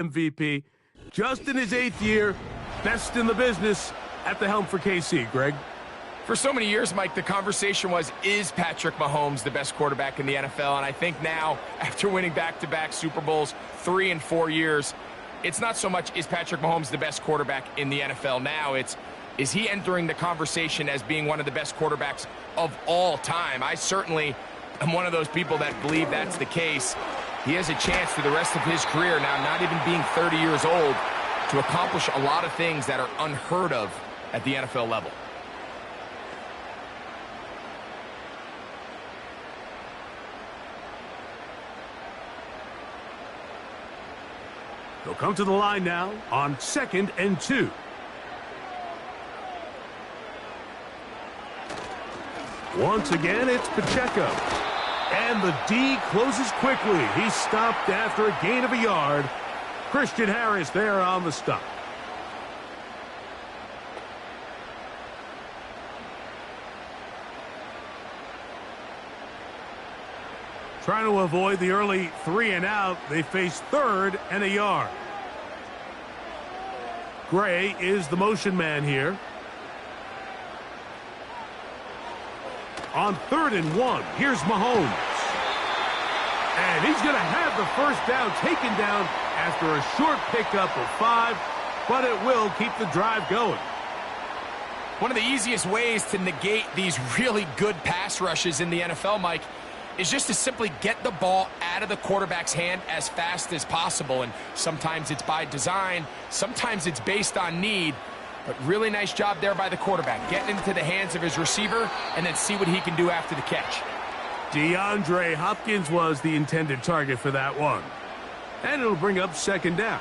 MVP, just in his 8th year, best in the business at the helm for KC, Greg. For so many years, Mike, the conversation was, is Patrick Mahomes the best quarterback in the NFL? And I think now, after winning back-to-back Super Bowls 3 and 4 years, it's not so much, is Patrick Mahomes the best quarterback in the NFL now? It's, is he entering the conversation as being one of the best quarterbacks of all time? I certainly am one of those people that believe that's the case. He has a chance for the rest of his career now, not even being 30 years old, to accomplish a lot of things that are unheard of at the NFL level. They'll come to the line now on 2nd and 2. Once again, it's Pacheco. And the D closes quickly. He's stopped after a gain of a yard. Christian Harris there on the stop. Trying to avoid the early 3 and out, they face 3rd and a yard. Gray is the motion man here. On 3rd and 1, here's Mahomes. And he's going to have the first down taken down after a short pickup of 5, but it will keep the drive going. One of the easiest ways to negate these really good pass rushes in the NFL, Mike, is just to simply get the ball out of the quarterback's hand as fast as possible. And sometimes it's by design, sometimes it's based on need. But really nice job there by the quarterback, getting into the hands of his receiver and then see what he can do after the catch. DeAndre Hopkins was the intended target for that one. And it'll bring up 2nd down.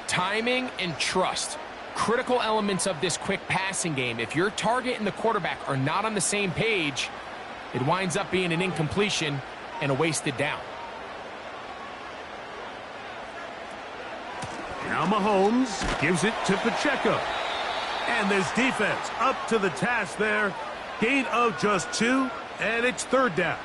Timing and trust, critical elements of this quick passing game. If your target and the quarterback are not on the same page, it winds up being an incompletion and a wasted down. Now Mahomes gives it to Pacheco. And this defense up to the task there. Gain of just 2, and it's 3rd down.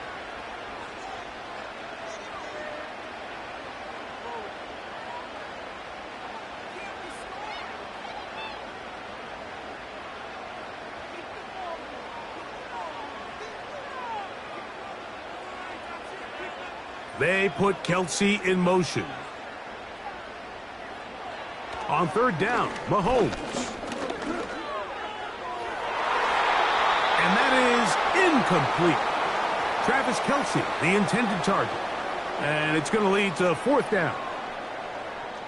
They put Kelsey in motion. On 3rd down, Mahomes. And that is incomplete. Travis Kelsey, the intended target. And it's going to lead to 4th down.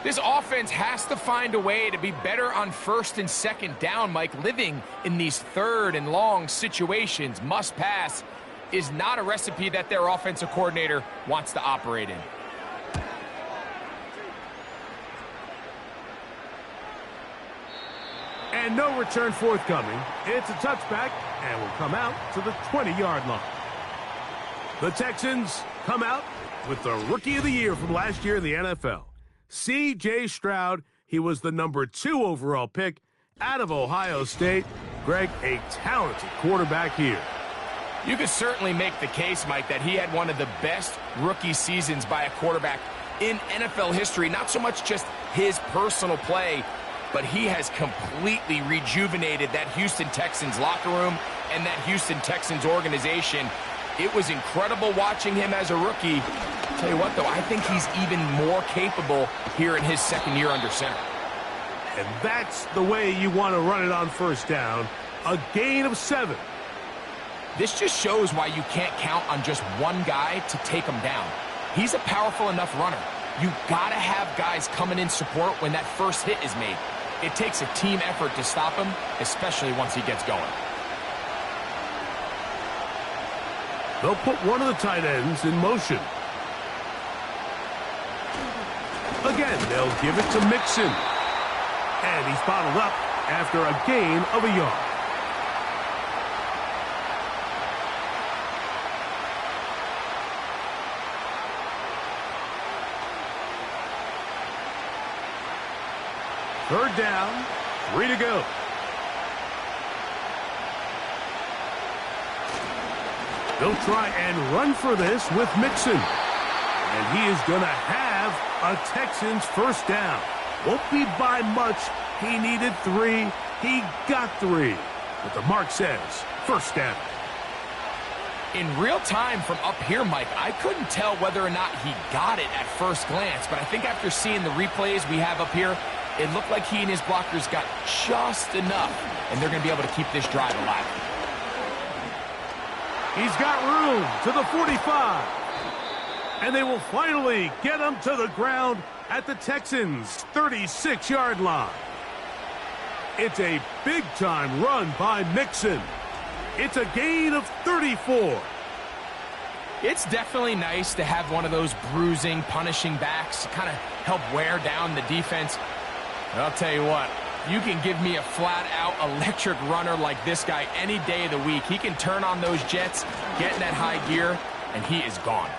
This offense has to find a way to be better on 1st and 2nd down, Mike. Living in these 3rd and long situations, must pass, is not a recipe that their offensive coordinator wants to operate in. And no return forthcoming. It's a touchback, and will come out to the 20-yard line. The Texans come out with the Rookie of the Year from last year in the NFL. C.J. Stroud, he was the number 2 overall pick out of Ohio State. Greg, a talented quarterback here. You could certainly make the case, Mike, that he had one of the best rookie seasons by a quarterback in NFL history. Not so much just his personal play, but he has completely rejuvenated that Houston Texans locker room and that Houston Texans organization. It was incredible watching him as a rookie. Tell you what, though, I think he's even more capable here in his 2nd year under center. And that's the way you want to run it on 1st down. A gain of 7. This just shows why you can't count on just one guy to take him down. He's a powerful enough runner. You gotta have guys coming in support when that first hit is made. It takes a team effort to stop him, especially once he gets going. They'll put one of the tight ends in motion. Again, they'll give it to Mixon. And he's bottled up after a gain of a yard. Third down, 3 to go. They'll try and run for this with Mixon. And he is going to have A Texans first down. Won't be by much. He needed 3. He got 3. But the mark says first down. In real time from up here, Mike, I couldn't tell whether or not he got it at first glance, but I think after seeing the replays we have up here, it looked like he and his blockers got just enough, and they're going to be able to keep this drive alive. He's got room to the 45. And they will finally get him to the ground at the Texans' 36-yard line. It's a big-time run by Mixon. It's a gain of 34. It's definitely nice to have one of those bruising, punishing backs kind of help wear down the defense. But I'll tell you what, you can give me a flat-out electric runner like this guy any day of the week. He can turn on those jets, get in that high gear, and he is gone.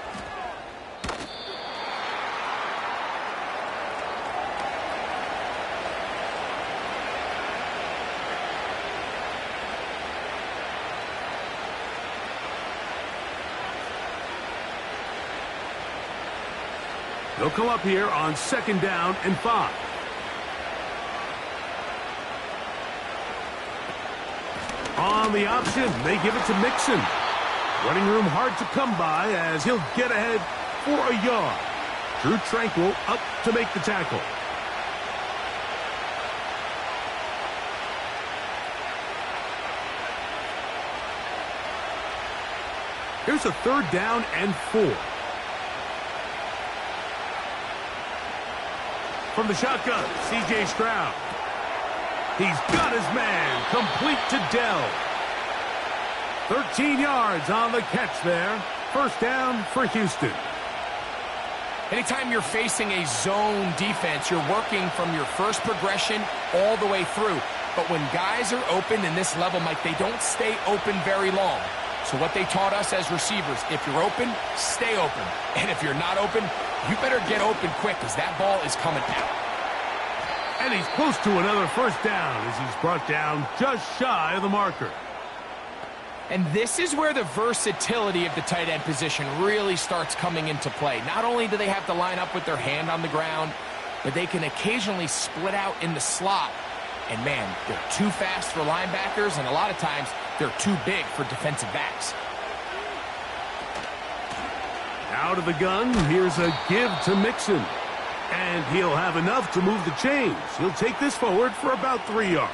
They'll come up here on 2nd down and 5. On the option, they give it to Mixon. Running room hard to come by as he'll get ahead for a yard. Drew Tranquil up to make the tackle. Here's a 3rd down and 4. From the shotgun, C.J. Stroud. He's got his man complete to Dell. 13 yards on the catch there. First down for Houston. Anytime you're facing a zone defense, you're working from your first progression all the way through. But when guys are open in this level, Mike, they don't stay open very long. So what they taught us as receivers, if you're open, stay open. And if you're not open, you better get open quick because that ball is coming out. And he's close to another first down as he's brought down just shy of the marker. And this is where the versatility of the tight end position really starts coming into play. Not only do they have to line up with their hand on the ground, but they can occasionally split out in the slot. And man, they're too fast for linebackers, and a lot of times they're too big for defensive backs. Out of the gun, here's a give to Mixon. And he'll have enough to move the chains. He'll take this forward for about 3 yards.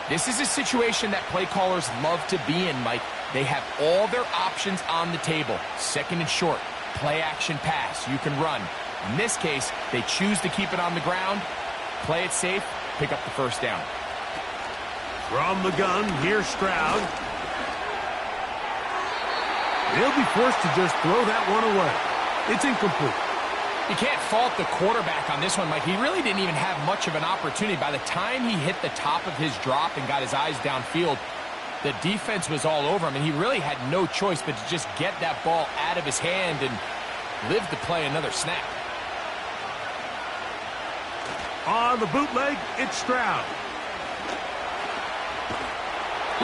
This is a situation that play callers love to be in, Mike. They have all their options on the table. 2nd and short, play action pass, you can run. In this case, they choose to keep it on the ground, play it safe, pick up the first down. From the gun, here's Stroud. They'll be forced to just throw that one away. It's incomplete. You can't fault the quarterback on this one, Mike. He really didn't even have much of an opportunity. By the time he hit the top of his drop and got his eyes downfield, the defense was all over him, and he really had no choice but to just get that ball out of his hand and live to play another snap. On the bootleg, it's Stroud.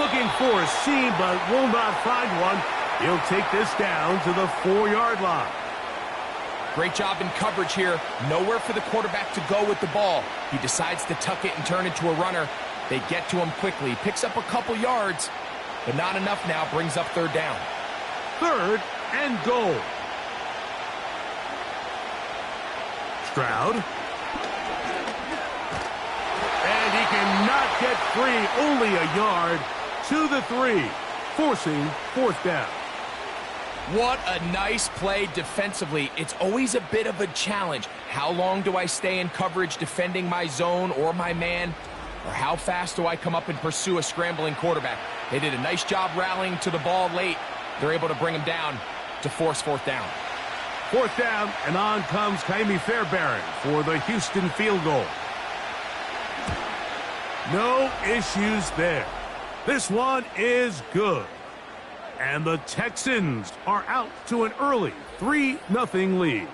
Looking for a seam, but will not find one. He'll take this down to the 4-yard line. Great job in coverage here. Nowhere for the quarterback to go with the ball. He decides to tuck it and turn it to a runner. They get to him quickly. He picks up a couple yards, but not enough now. Brings up 3rd down. 3rd and goal. Stroud. And he cannot get free. Only a yard to the 3, forcing 4th down. What a nice play defensively. It's always a bit of a challenge. How long do I stay in coverage defending my zone or my man? Or how fast do I come up and pursue a scrambling quarterback? They did a nice job rallying to the ball late. They're able to bring him down to force 4th down. 4th down, and on comes Kaimi Fairbairn for the Houston field goal. No issues there. This one is good. And the Texans are out to an early 3-0 lead.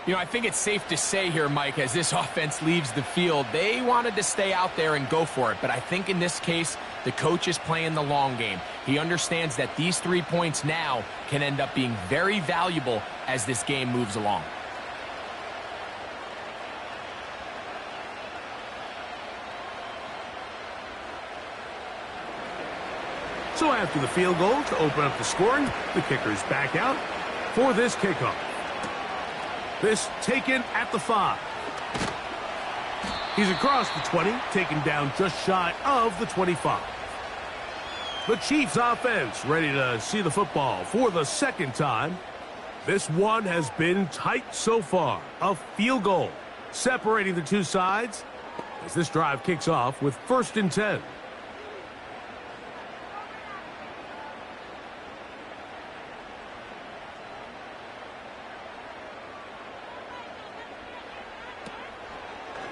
You know, I think it's safe to say here, Mike, as this offense leaves the field, they wanted to stay out there and go for it. But I think in this case, the coach is playing the long game. He understands that these 3 points now can end up being very valuable as this game moves along. So after the field goal to open up the scoring, the kicker's back out for this kickoff. This taken at the 5. He's across the 20, taken down just shy of the 25. The Chiefs offense ready to see the football for the second time. This one has been tight so far. A field goal separating the two sides as this drive kicks off with 1st and 10.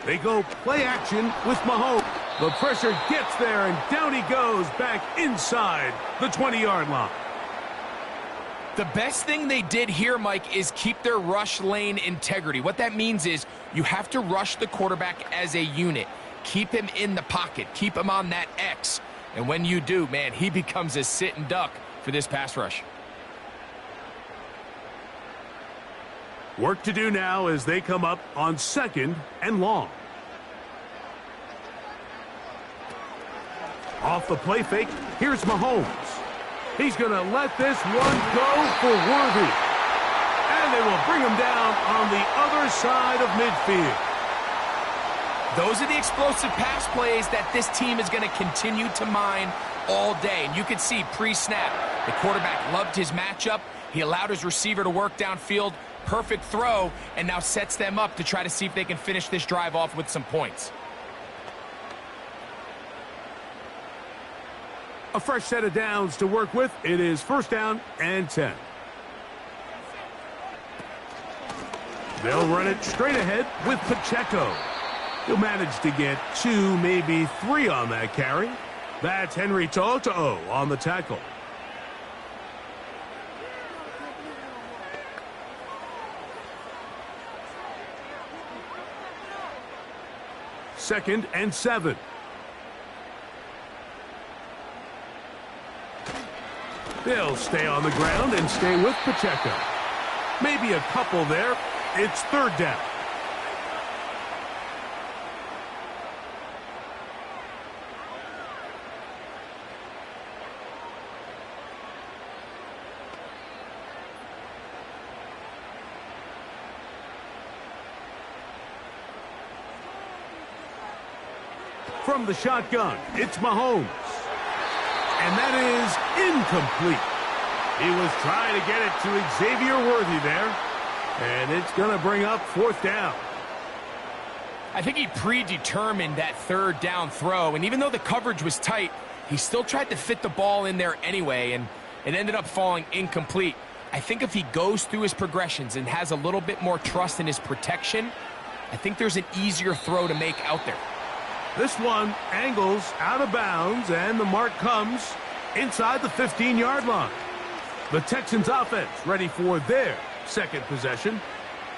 They go play action with Mahomes. The pressure gets there, and down he goes back inside the 20-yard line. The best thing they did here, Mike, is keep their rush lane integrity. What that means is you have to rush the quarterback as a unit. Keep him in the pocket. Keep him on that X. And when you do, man, he becomes a sit and duck for this pass rush. Work to do now as they come up on 2nd and long. Off the play fake, here's Mahomes. He's going to let this one go for Worthy. And they will bring him down on the other side of midfield. Those are the explosive pass plays that this team is going to continue to mine all day. And you can see pre-snap, the quarterback loved his matchup. He allowed his receiver to work downfield. Perfect throw, and now sets them up to try to see if they can finish this drive off with some points. A fresh set of downs to work with. It is 1st down and 10. They'll run it straight ahead with Pacheco. He'll manage to get 2, maybe 3 on that carry. That's Henry Toto on the tackle. Second and 7. They'll stay on the ground and stay with Pacheco. Maybe a couple there. It's 3rd down. From the shotgun, it's Mahomes. And that is incomplete. He was trying to get it to Xavier Worthy there. And it's going to bring up 4th down. I think he predetermined that 3rd down throw. And even though the coverage was tight, he still tried to fit the ball in there anyway. And it ended up falling incomplete. I think if he goes through his progressions and has a little bit more trust in his protection, I think there's an easier throw to make out there. This one angles out of bounds, and the mark comes inside the 15-yard line. The Texans offense ready for their second possession.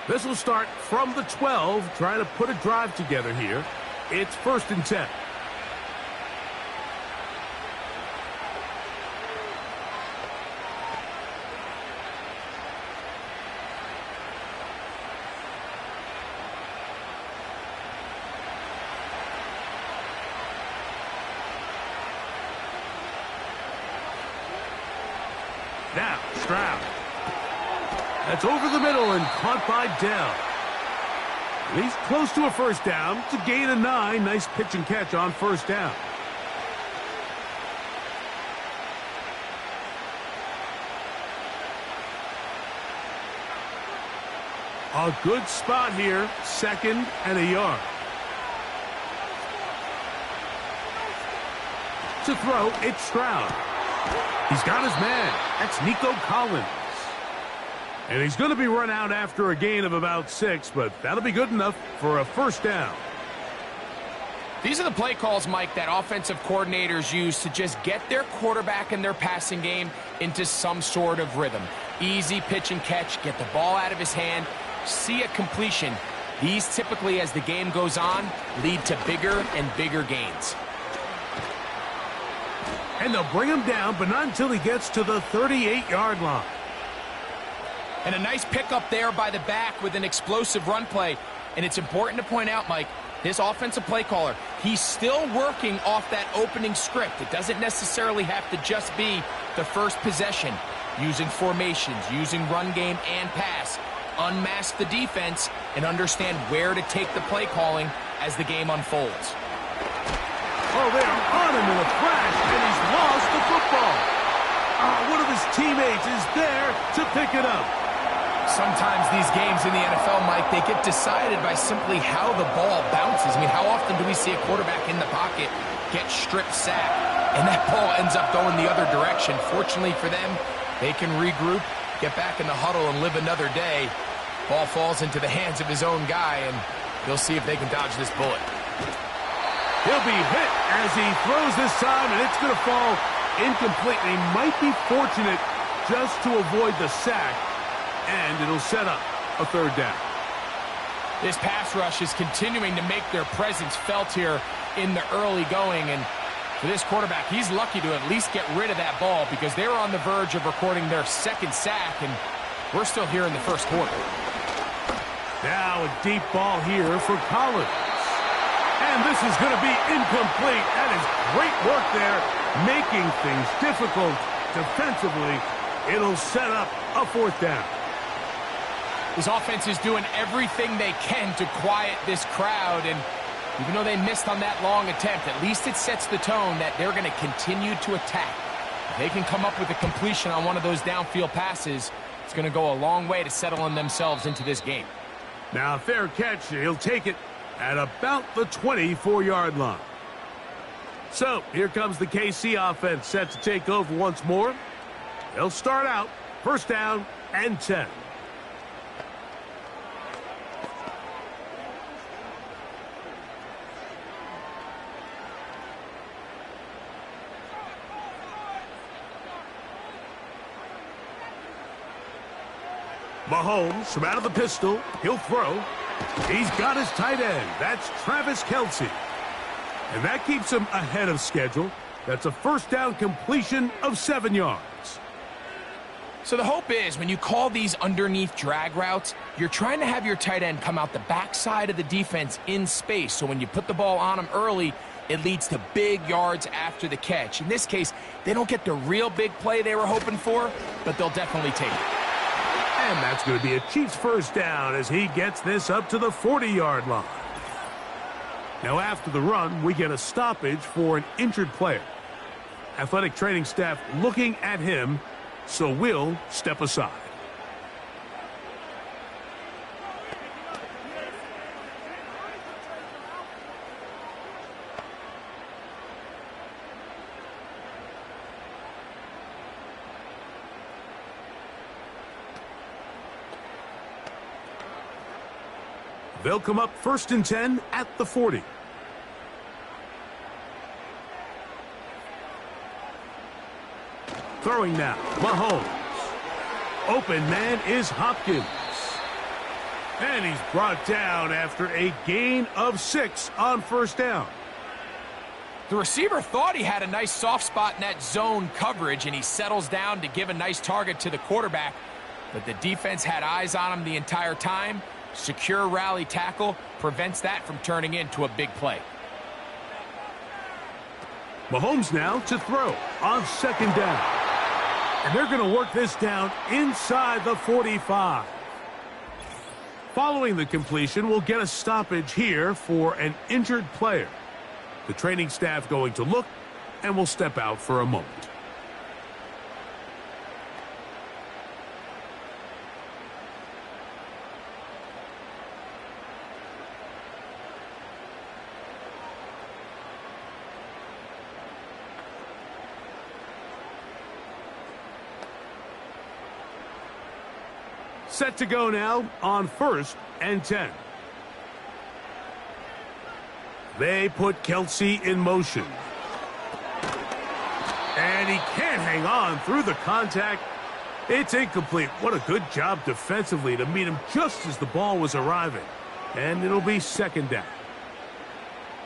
This will start from the 12, trying to put a drive together here. It's 1st and 10. Now, Stroud. That's over the middle and caught by Dell. And he's close to a 1st down. It's a gain of 9. Nice pitch and catch on 1st down. A good spot here. 2nd and a yard. To throw, it's Stroud. He's got his man. That's Nico Collins. And he's going to be run out after a gain of about 6, but that'll be good enough for a 1st down. These are the play calls, Mike, that offensive coordinators use to just get their quarterback and their passing game into some sort of rhythm. Easy pitch and catch, get the ball out of his hand, see a completion. These typically, as the game goes on, lead to bigger and bigger gains. And they'll bring him down, but not until he gets to the 38-yard line. And a nice pickup there by the back with an explosive run play. And it's important to point out, Mike, his offensive play caller, he's still working off that opening script. It doesn't necessarily have to just be the first possession. Using formations, using run game and pass. Unmask the defense and understand where to take the play calling as the game unfolds. Oh, they are on him in a flash, and he's lost the football. One of his teammates is there to pick it up. Sometimes these games in the NFL, Mike, they get decided by simply how the ball bounces. I mean, how often do we see a quarterback in the pocket get strip sacked, and that ball ends up going the other direction? Fortunately for them, they can regroup, get back in the huddle, and live another day. Ball falls into the hands of his own guy, and they'll see if they can dodge this bullet. He'll be hit as he throws this time, and it's going to fall incomplete. They might be fortunate just to avoid the sack, and it'll set up a third down. This pass rush is continuing to make their presence felt here in the early going, and for this quarterback, he's lucky to at least get rid of that ball because they were on the verge of recording their second sack, and we're still here in the first quarter. Now a deep ball here for Collins. And this is going to be incomplete. That is great work there, making things difficult defensively. It'll set up a fourth down. This offense is doing everything they can to quiet this crowd, and even though they missed on that long attempt, at least it sets the tone that they're going to continue to attack. If they can come up with a completion on one of those downfield passes, it's going to go a long way to settling themselves into this game. Now, fair catch. He'll take it at about the 24-yard line. So, here comes the KC offense set to take over once more. They'll start out first down and 10. Mahomes from out of the pistol. He'll throw. He's got his tight end. That's Travis Kelce. And that keeps him ahead of schedule. That's a first down completion of 7 yards. So the hope is when you call these underneath drag routes, you're trying to have your tight end come out the backside of the defense in space. So when you put the ball on him early, it leads to big yards after the catch. In this case, they don't get the real big play they were hoping for, but they'll definitely take it. And that's going to be a Chiefs first down as he gets this up to the 40-yard line. Now after the run, we get a stoppage for an injured player. Athletic training staff looking at him, so we'll step aside. They'll come up first and 10 at the 40. Throwing now, Mahomes. Open man is Hopkins. And he's brought down after a gain of 6 on first down. The receiver thought he had a nice soft spot in that zone coverage, and he settles down to give a nice target to the quarterback. But the defense had eyes on him the entire time. Secure rally tackle prevents that from turning into a big play. Mahomes now to throw on second down. And they're going to work this down inside the 45. Following the completion, we'll get a stoppage here for an injured player. The training staff going to look, and we'll step out for a moment. Set to go now on first and 10. They put Kelce in motion. And he can't hang on through the contact. It's incomplete. What a good job defensively to meet him just as the ball was arriving. And it'll be second down.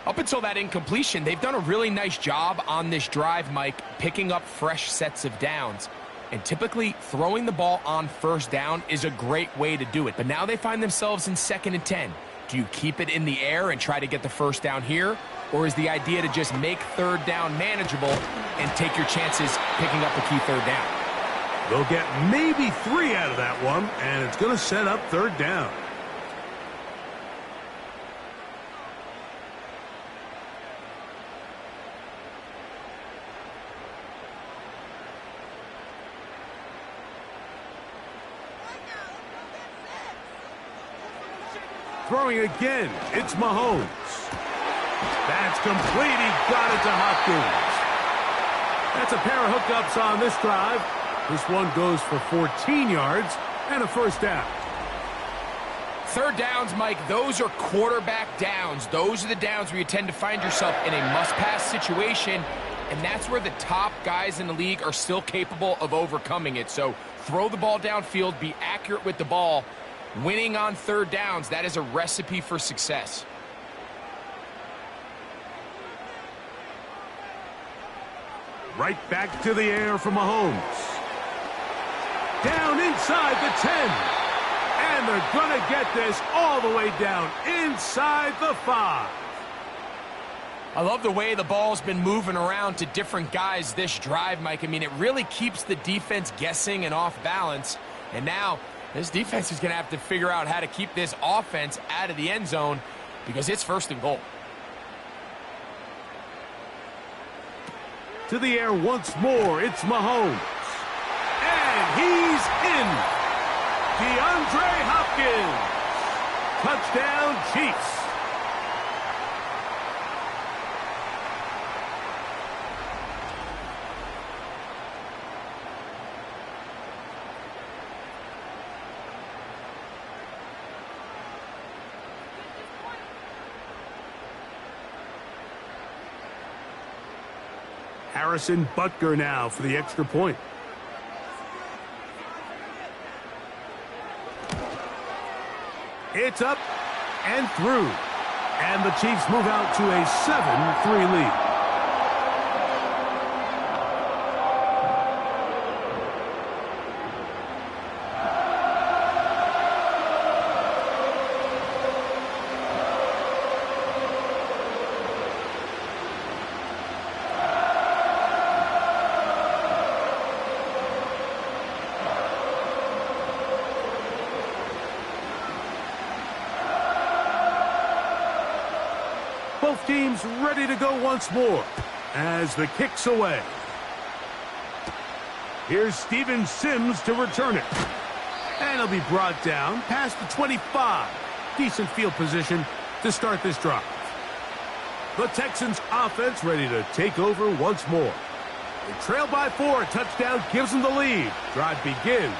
Up until that incompletion, they've done a really nice job on this drive, Mike, picking up fresh sets of downs. And typically, throwing the ball on first down is a great way to do it. But now they find themselves in second and 10. Do you keep it in the air and try to get the first down here? Or is the idea to just make third down manageable and take your chances picking up a key third down? They'll get maybe 3 out of that one, and it's going to set up third down. Throwing again, it's Mahomes. That's complete. He got it to Hopkins. That's a pair of hookups on this drive. This one goes for 14 yards and a first down. Third downs, Mike, those are quarterback downs. Those are the downs where you tend to find yourself in a must-pass situation, and that's where the top guys in the league are still capable of overcoming it. So throw the ball downfield, be accurate with the ball. Winning on third downs, that is a recipe for success. Right back to the air for Mahomes. Down inside the 10. And they're going to get this all the way down inside the 5. I love the way the ball's been moving around to different guys this drive, Mike. I mean, it really keeps the defense guessing and off balance. And now this defense is going to have to figure out how to keep this offense out of the end zone because it's first and goal. To the air once more, it's Mahomes. And he's in. DeAndre Hopkins. Touchdown, Chiefs. Harrison Butker now for the extra point. It's up and through. And the Chiefs move out to a 7-3 lead. Both teams ready to go once more as the kick's away. Here's Steven Sims to return it. And he'll be brought down past the 25. Decent field position to start this drive. The Texans offense ready to take over once more. They trail by 4. Touchdown gives them the lead. Drive begins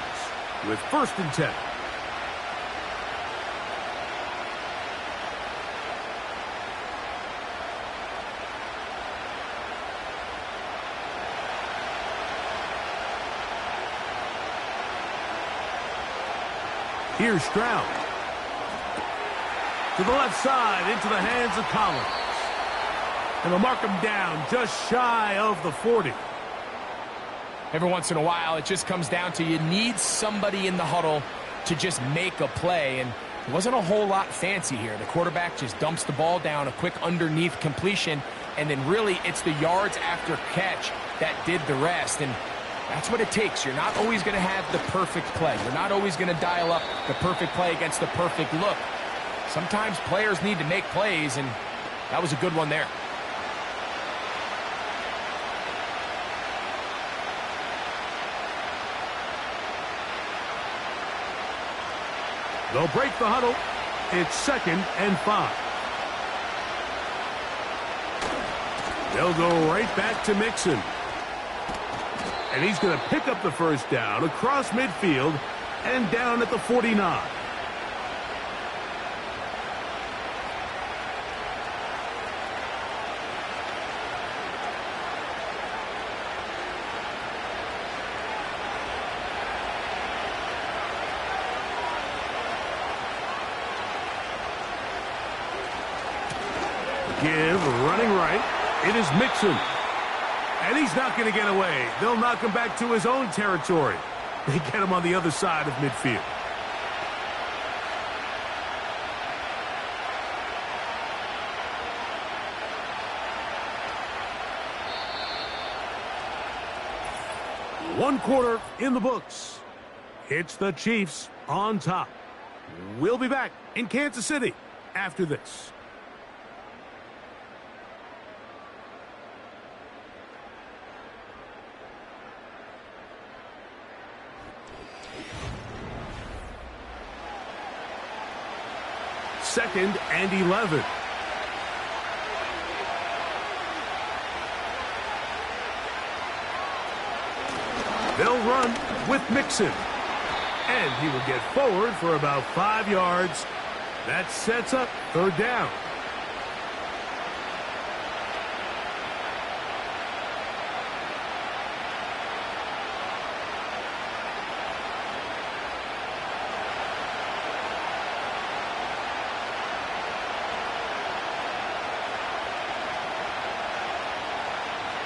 with 1st and 10. Here's Stroud. To the left side, into the hands of Collins. And they'll mark him down just shy of the 40. Every once in a while, it just comes down to you need somebody in the huddle to just make a play. And it wasn't a whole lot fancy here. The quarterback just dumps the ball down, a quick underneath completion, and then really it's the yards after catch that did the rest. And that's what it takes. You're not always going to have the perfect play. You're not always going to dial up the perfect play against the perfect look. Sometimes players need to make plays, and that was a good one there. They'll break the huddle. It's 2nd and 5. They'll go right back to Mixon. And he's going to pick up the first down across midfield and down at the 49. Give, running right. It is Mixon. And he's not going to get away. They'll knock him back to his own territory. They get him on the other side of midfield. One quarter in the books. It's the Chiefs on top. We'll be back in Kansas City after this. Second and 11. They'll run with Mixon. And he will get forward for about 5 yards. That sets up third down.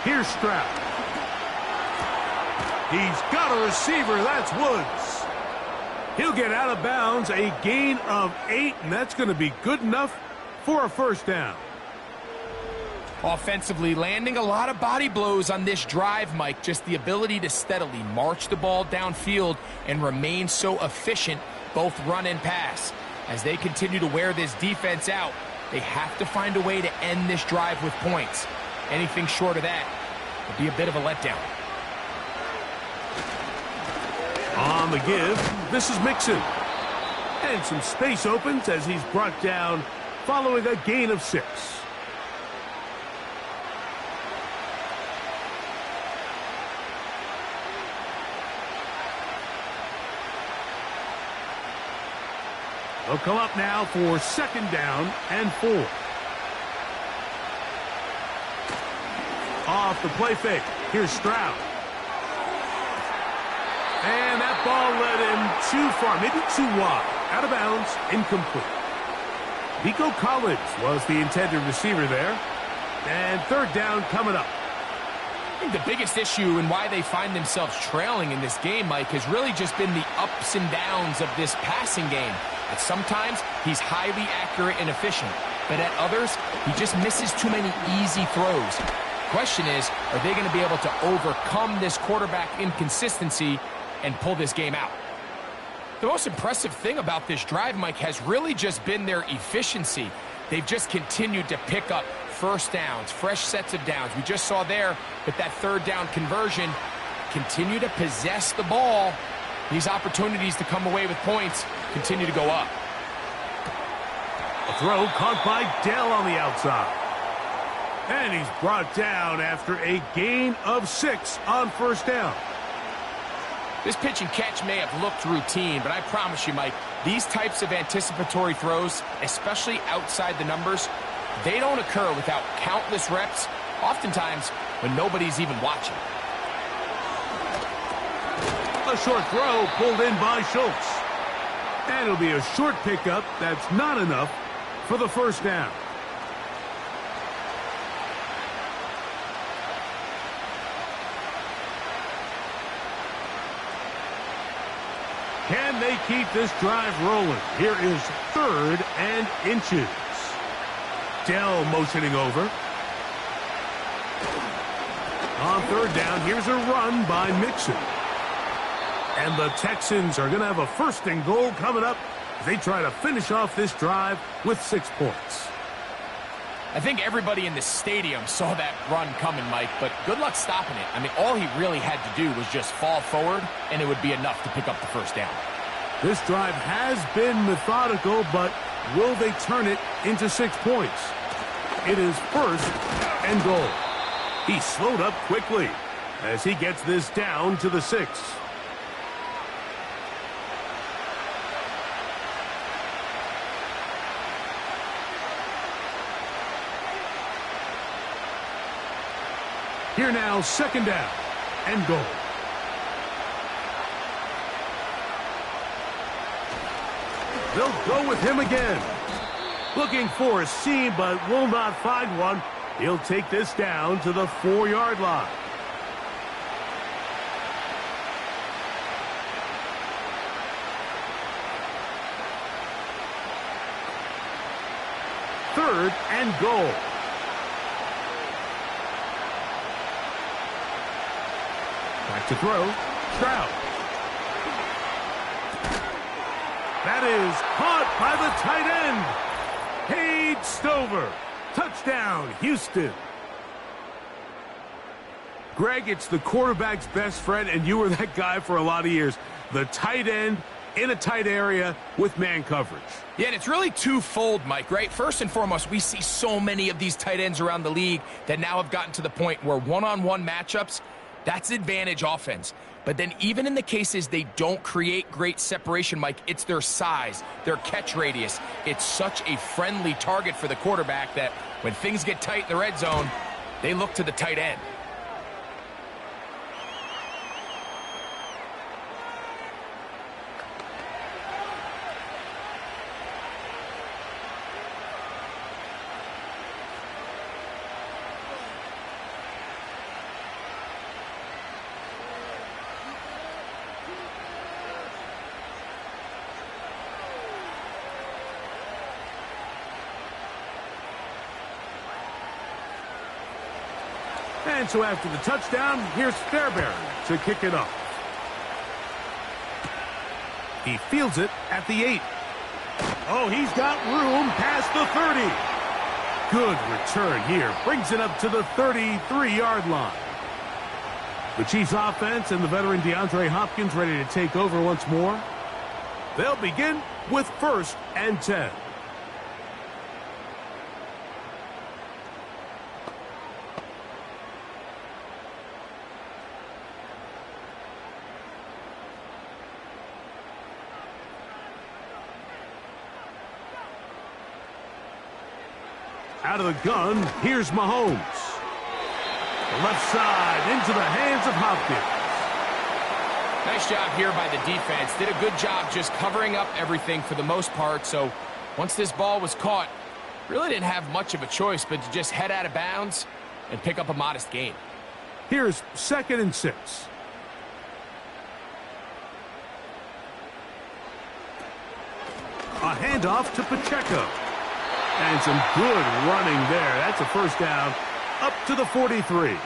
Here's Stroud. He's got a receiver. That's Woods. He'll get out of bounds, a gain of 8, and that's going to be good enough for a first down. Offensively, landing a lot of body blows on this drive, Mike. Just the ability to steadily march the ball downfield and remain so efficient, both run and pass. As they continue to wear this defense out, they have to find a way to end this drive with points. Anything short of that would be a bit of a letdown. On the give, this is Mixon. And some space opens as he's brought down following a gain of 6. They'll come up now for second down and 4. Off the play fake. Here's Stroud. And that ball led him too far, maybe too wide. Out of bounds, incomplete. Nico Collins was the intended receiver there. And third down coming up. I think the biggest issue and why they find themselves trailing in this game, Mike, has really just been the ups and downs of this passing game. At sometimes, he's highly accurate and efficient. But at others, he just misses too many easy throws. Question is, are they going to be able to overcome this quarterback inconsistency and pull this game out? The most impressive thing about this drive, Mike, has really just been their efficiency. They've just continued to pick up first downs, fresh sets of downs. We just saw there with that third down conversion, continue to possess the ball. These opportunities to come away with points continue to go up. A throw caught by Dell on the outside. And he's brought down after a gain of 6 on first down. This pitch and catch may have looked routine, but I promise you, Mike, these types of anticipatory throws, especially outside the numbers, they don't occur without countless reps, oftentimes when nobody's even watching. A short throw pulled in by Schultz. And it'll be a short pickup that's not enough for the first down. Can they keep this drive rolling? Here is third and inches. Dell motioning over. On third down, here's a run by Mixon. And the Texans are going to have a first and goal coming up as they try to finish off this drive with 6 points. I think everybody in the stadium saw that run coming, Mike, but good luck stopping it. I mean, all he really had to do was just fall forward, and it would be enough to pick up the first down. This drive has been methodical, but will they turn it into 6 points? It is first and goal. He slowed up quickly as he gets this down to the 6. Here now, second down and goal. They'll go with him again. Looking for a seam, but will not find one. He'll take this down to the 4-yard line. Third and goal. To throw, Stroud. That is caught by the tight end. Paige Stover. Touchdown, Houston. Greg, it's the quarterback's best friend, and you were that guy for a lot of years. The tight end in a tight area with man coverage. Yeah, and it's really twofold, Mike, right? First and foremost, we see so many of these tight ends around the league that now have gotten to the point where one-on-one matchups, that's advantage offense. But then even in the cases they don't create great separation, Mike, it's their size, their catch radius. It's such a friendly target for the quarterback that when things get tight in the red zone, they look to the tight end. And so after the touchdown, here's Fairbairn to kick it off. He fields it at the 8. Oh, he's got room past the 30. Good return here. Brings it up to the 33-yard line. The Chiefs offense and the veteran DeAndre Hopkins ready to take over once more. They'll begin with 1st and 10. Out of the gun, here's Mahomes. The left side into the hands of Hopkins. Nice job here by the defense. Did a good job just covering up everything for the most part. So once this ball was caught, really didn't have much of a choice but to just head out of bounds and pick up a modest gain. Here's 2nd and 6. A handoff to Pacheco. And some good running there. That's a first down up to the 43.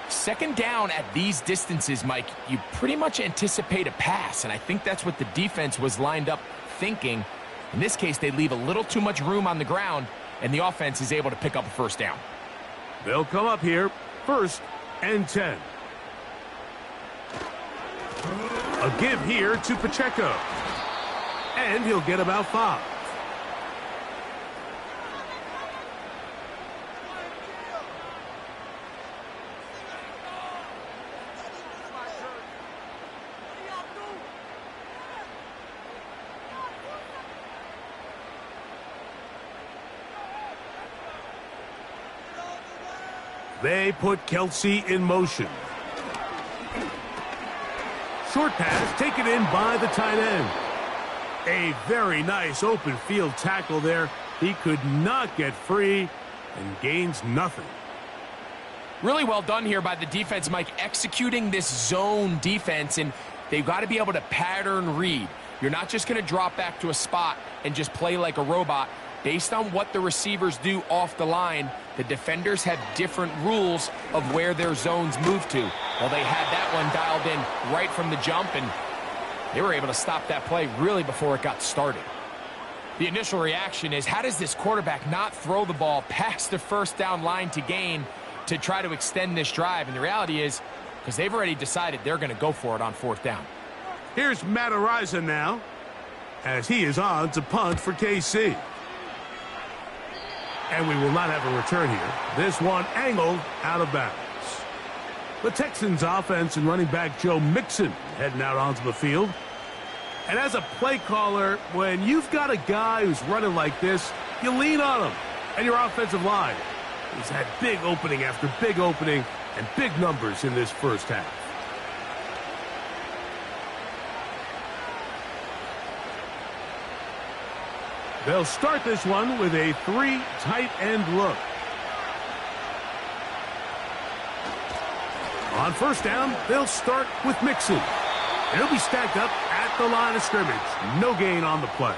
Second down at these distances, Mike, you pretty much anticipate a pass, and I think that's what the defense was lined up thinking. In this case, they leave a little too much room on the ground, and the offense is able to pick up a first down. They'll come up here, 1st and 10. A give here to Pacheco. And he'll get about 5. They put Kelsey in motion. Short pass taken in by the tight end. A very nice open field tackle there. He could not get free and gains nothing. Really well done here by the defense, Mike, executing this zone defense, and they've got to be able to pattern read. You're not just going to drop back to a spot and just play like a robot. Based on what the receivers do off the line, the defenders have different rules of where their zones move to. Well, they had that one dialed in right from the jump, and they were able to stop that play really before it got started. The initial reaction is, how does this quarterback not throw the ball past the first down line to gain to try to extend this drive? And the reality is, because they've already decided they're going to go for it on 4th down. Here's Matt Araiza now, as he is on to punt for KC. And we will not have a return here. This one angled out of bounds. The Texans offense and running back Joe Mixon heading out onto the field. And as a play caller, when you've got a guy who's running like this, you lean on him and your offensive line. He's had big opening after big opening and big numbers in this first half. They'll start this one with a 3 tight end look. On 1st down, they'll start with Mixon. He'll be stacked up at the line of scrimmage. No gain on the play.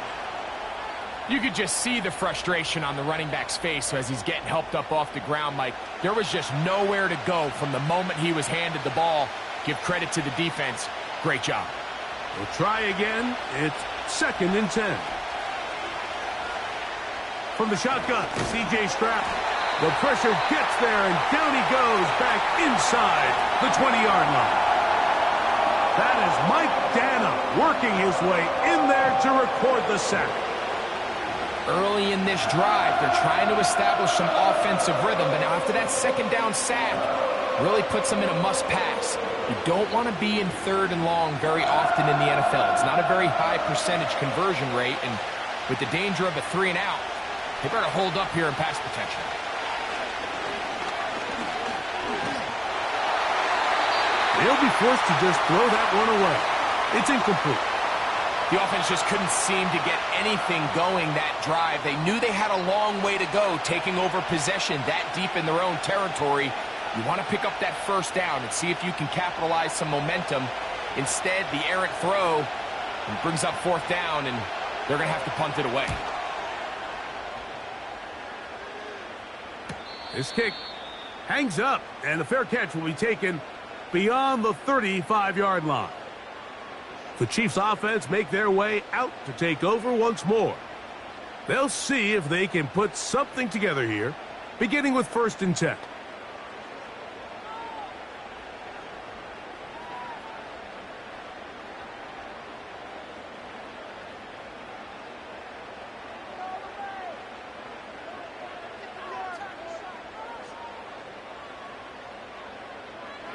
You could just see the frustration on the running back's face as he's getting helped up off the ground, Mike. There was just nowhere to go from the moment he was handed the ball. Give credit to the defense. Great job. We'll try again. It's 2nd and 10. From the shotgun, C.J. Stroud. The pressure gets there, and down he goes back inside the 20-yard line. That is Mike Dana working his way in there to record the sack. Early in this drive, they're trying to establish some offensive rhythm, but now after that 2nd down sack, really puts them in a must-pass. You don't want to be in 3rd and long very often in the NFL. It's not a very high percentage conversion rate, and with the danger of a 3 and out, they better hold up here in pass protection. They'll be forced to just throw that one away. It's incomplete. The offense just couldn't seem to get anything going that drive. They knew they had a long way to go, taking over possession that deep in their own territory. You want to pick up that 1st down and see if you can capitalize some momentum. Instead, the errant throw brings up 4th down, and they're going to have to punt it away. This kick hangs up, and the fair catch will be taken beyond the 35-yard line. The Chiefs offense make their way out to take over once more. They'll see if they can put something together here, beginning with 1st and 10.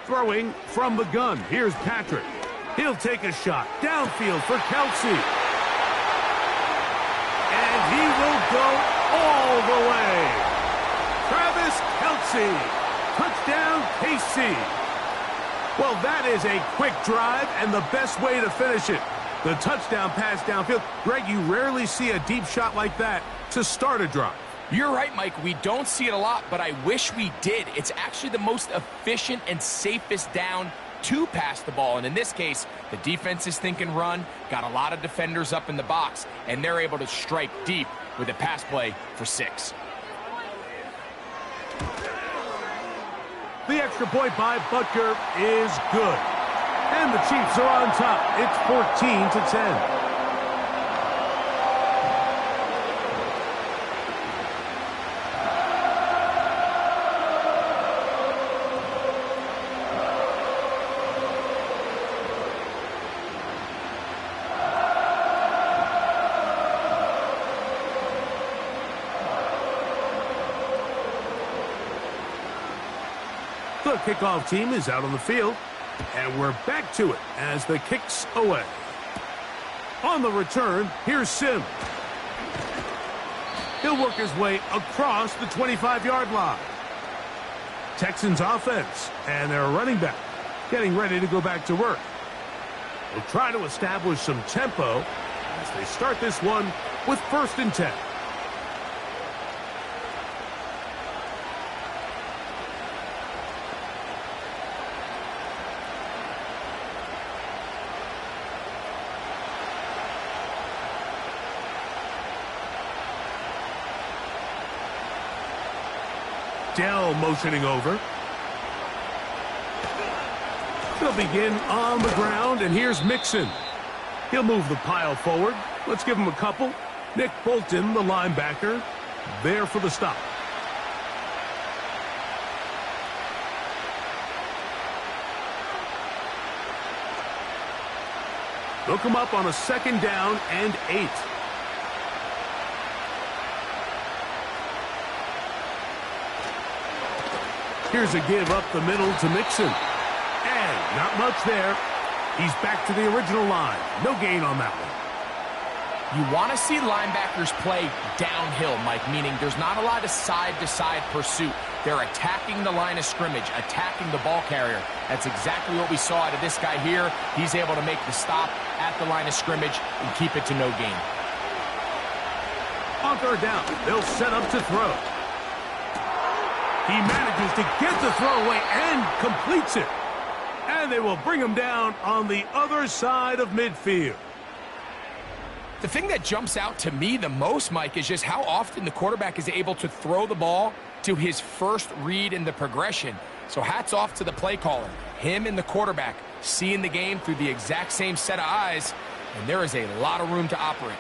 Throwing from the gun. Here's Patrick. He'll take a shot downfield for Kelsey. And he will go all the way. Travis Kelsey. Touchdown, KC. Well, that is a quick drive and the best way to finish it. The touchdown pass downfield. Greg, you rarely see a deep shot like that to start a drive. You're right, Mike. We don't see it a lot, but I wish we did. It's actually the most efficient and safest down to pass the ball. And in this case, the defense is thinking run, got a lot of defenders up in the box, and they're able to strike deep with a pass play for 6. The extra point by Butker is good. And the Chiefs are on top. It's 14-10. The kickoff team is out on the field, and we're back to it as the kick's away. On the return, here's Sim. He'll work his way across the 25-yard line. Texans offense and their running back getting ready to go back to work. They'll try to establish some tempo as they start this one with 1st and 10. Dell motioning over. They'll begin on the ground, and here's Mixon. He'll move the pile forward. Let's give him a couple. Nick Bolton, the linebacker, there for the stop. They'll come up on a 2nd down and 8. Here's a give up the middle to Mixon. And not much there. He's back to the original line. No gain on that one. You want to see linebackers play downhill, Mike, meaning there's not a lot of side-to-side pursuit. They're attacking the line of scrimmage, attacking the ball carrier. That's exactly what we saw out of this guy here. He's able to make the stop at the line of scrimmage and keep it to no gain. On 3rd down, they'll set up to throw. He manages to get the throw away and completes it. And they will bring him down on the other side of midfield. The thing that jumps out to me the most, Mike, is just how often the quarterback is able to throw the ball to his first read in the progression. So hats off to the play caller. Him and the quarterback seeing the game through the exact same set of eyes, and there is a lot of room to operate.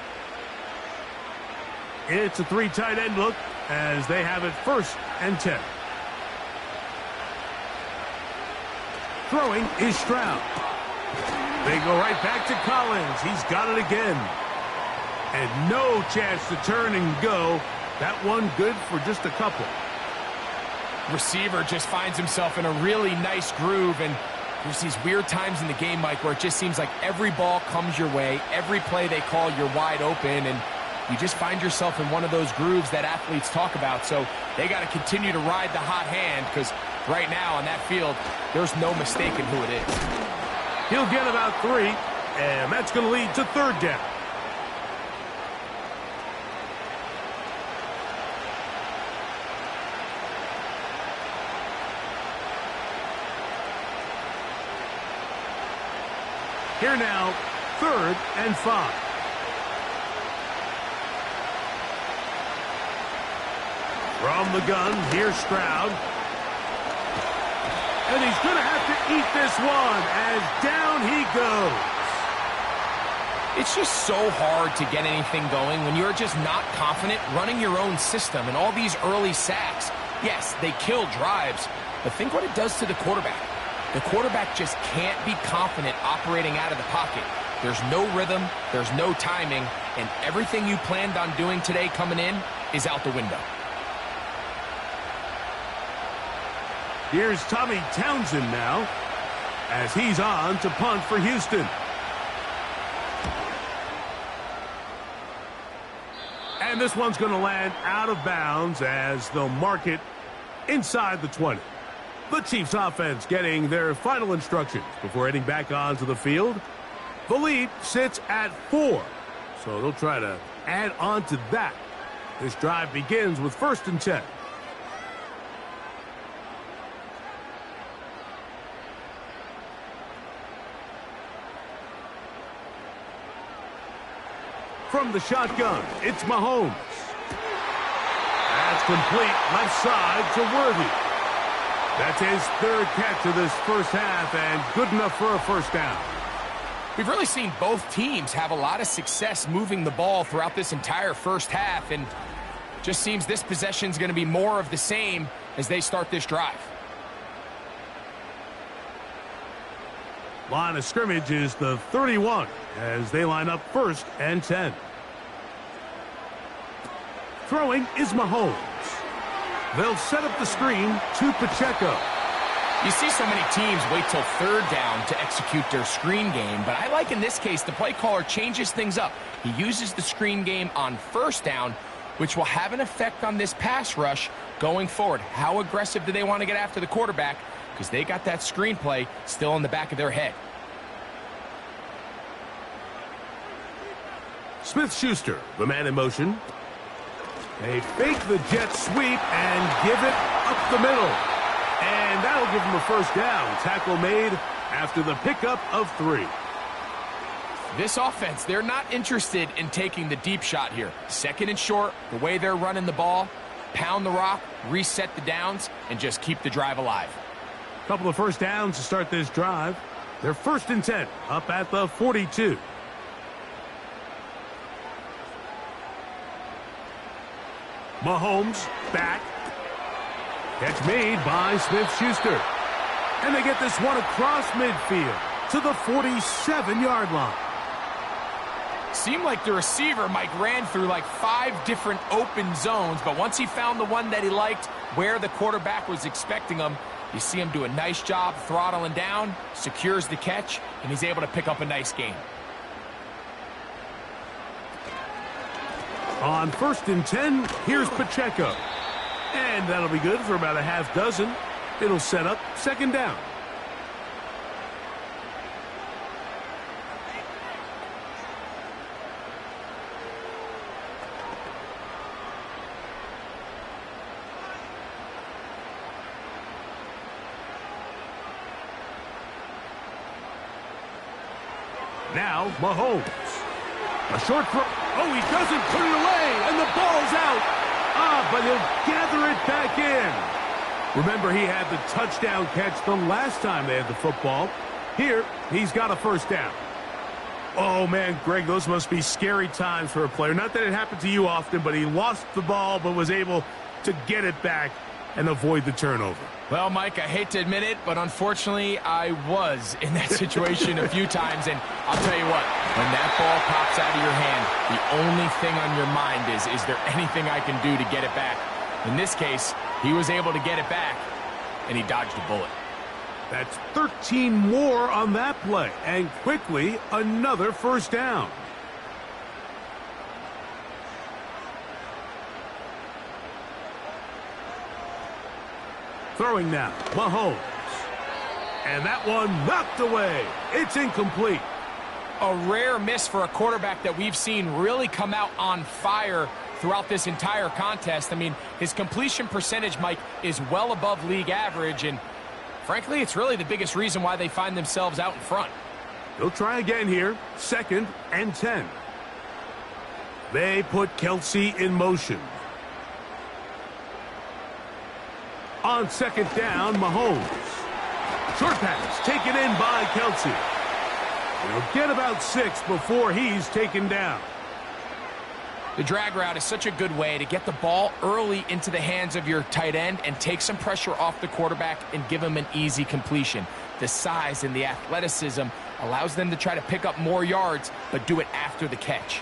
It's a 3 tight end look as they have it 1st and 10. Throwing is Stroud. They go right back to Collins. He's got it again. And no chance to turn and go. That one good for just a couple. Receiver just finds himself in a really nice groove, and there's these weird times in the game, Mike, where it just seems like every ball comes your way, every play they call, you're wide open, and you just find yourself in one of those grooves that athletes talk about. So they got to continue to ride the hot hand, because right now on that field, there's no mistaking who it is. He'll get about 3, and that's going to lead to 3rd down. Here now, 3rd and 5. From the gun, here's Stroud. And he's going to have to eat this one as down he goes. It's just so hard to get anything going when you're just not confident running your own system, and all these early sacks. Yes, they kill drives, but think what it does to the quarterback. The quarterback just can't be confident operating out of the pocket. There's no rhythm, there's no timing, and everything you planned on doing today coming in is out the window. Here's Tommy Townsend now as he's on to punt for Houston. And this one's going to land out of bounds as they'll mark it inside the 20. The Chiefs offense getting their final instructions before heading back onto the field. The lead sits at 4, so they'll try to add on to that. This drive begins with 1st and 10. From the shotgun, it's Mahomes. That's complete left side to Worthy. That's his 3rd catch of this first half, and good enough for a 1st down. We've really seen both teams have a lot of success moving the ball throughout this entire first half, and just seems this possession's going to be more of the same as they start this drive. Line of scrimmage is the 31 as they line up 1st and 10. Throwing is Mahomes. They'll set up the screen to Pacheco. You see so many teams wait till 3rd down to execute their screen game, but I like in this case the play caller changes things up. He uses the screen game on 1st down, which will have an effect on this pass rush going forward. How aggressive do they want to get after the quarterback? Because they got that screen play still in the back of their head. Smith-Schuster, the man in motion. They fake the jet sweep and give it up the middle. And that'll give them a 1st down. Tackle made after the pickup of 3. This offense, they're not interested in taking the deep shot here. 2nd and short, the way they're running the ball, pound the rock, reset the downs, and just keep the drive alive. Couple of 1st downs to start this drive. They're 1st and 10, up at the 42. Mahomes back. Catch made by Smith-Schuster. And they get this one across midfield to the 47-yard line. Seemed like the receiver, Mike, ran through like 5 different open zones, but once he found the one that he liked where the quarterback was expecting him, you see him do a nice job throttling down, secures the catch, and he's able to pick up a nice gain. On 1st and 10, here's Pacheco. And that'll be good for about a half dozen. It'll set up 2nd down. Now, Mahomes. A short throw. Oh, he doesn't put it away, and the ball's out. But he'll gather it back in. Remember, he had the touchdown catch the last time they had the football. Here, he's got a first down. Oh, man, Greg, those must be scary times for a player. Not that it happened to you often, but he lost the ball but was able to get it back and avoid the turnover. Well, Mike, I hate to admit it, but unfortunately, I was in that situation a few times. And I'll tell you what, when that ball pops out of your hand, the only thing on your mind is there anything I can do to get it back? In this case, he was able to get it back, and he dodged a bullet. That's 13 more on that play, and quickly another first down. Throwing now, Mahomes. And that one knocked away. It's incomplete. A rare miss for a quarterback that we've seen really come out on fire throughout this entire contest. I mean, his completion percentage, Mike, is well above league average, and frankly, it's really the biggest reason why they find themselves out in front. He'll try again here, 2nd and 10. They put Kelsey in motion. On 2nd down, Mahomes. Short pass taken in by Kelsey. He'll get about 6 before he's taken down. The drag route is such a good way to get the ball early into the hands of your tight end and take some pressure off the quarterback and give him an easy completion. The size and the athleticism allows them to try to pick up more yards, but do it after the catch.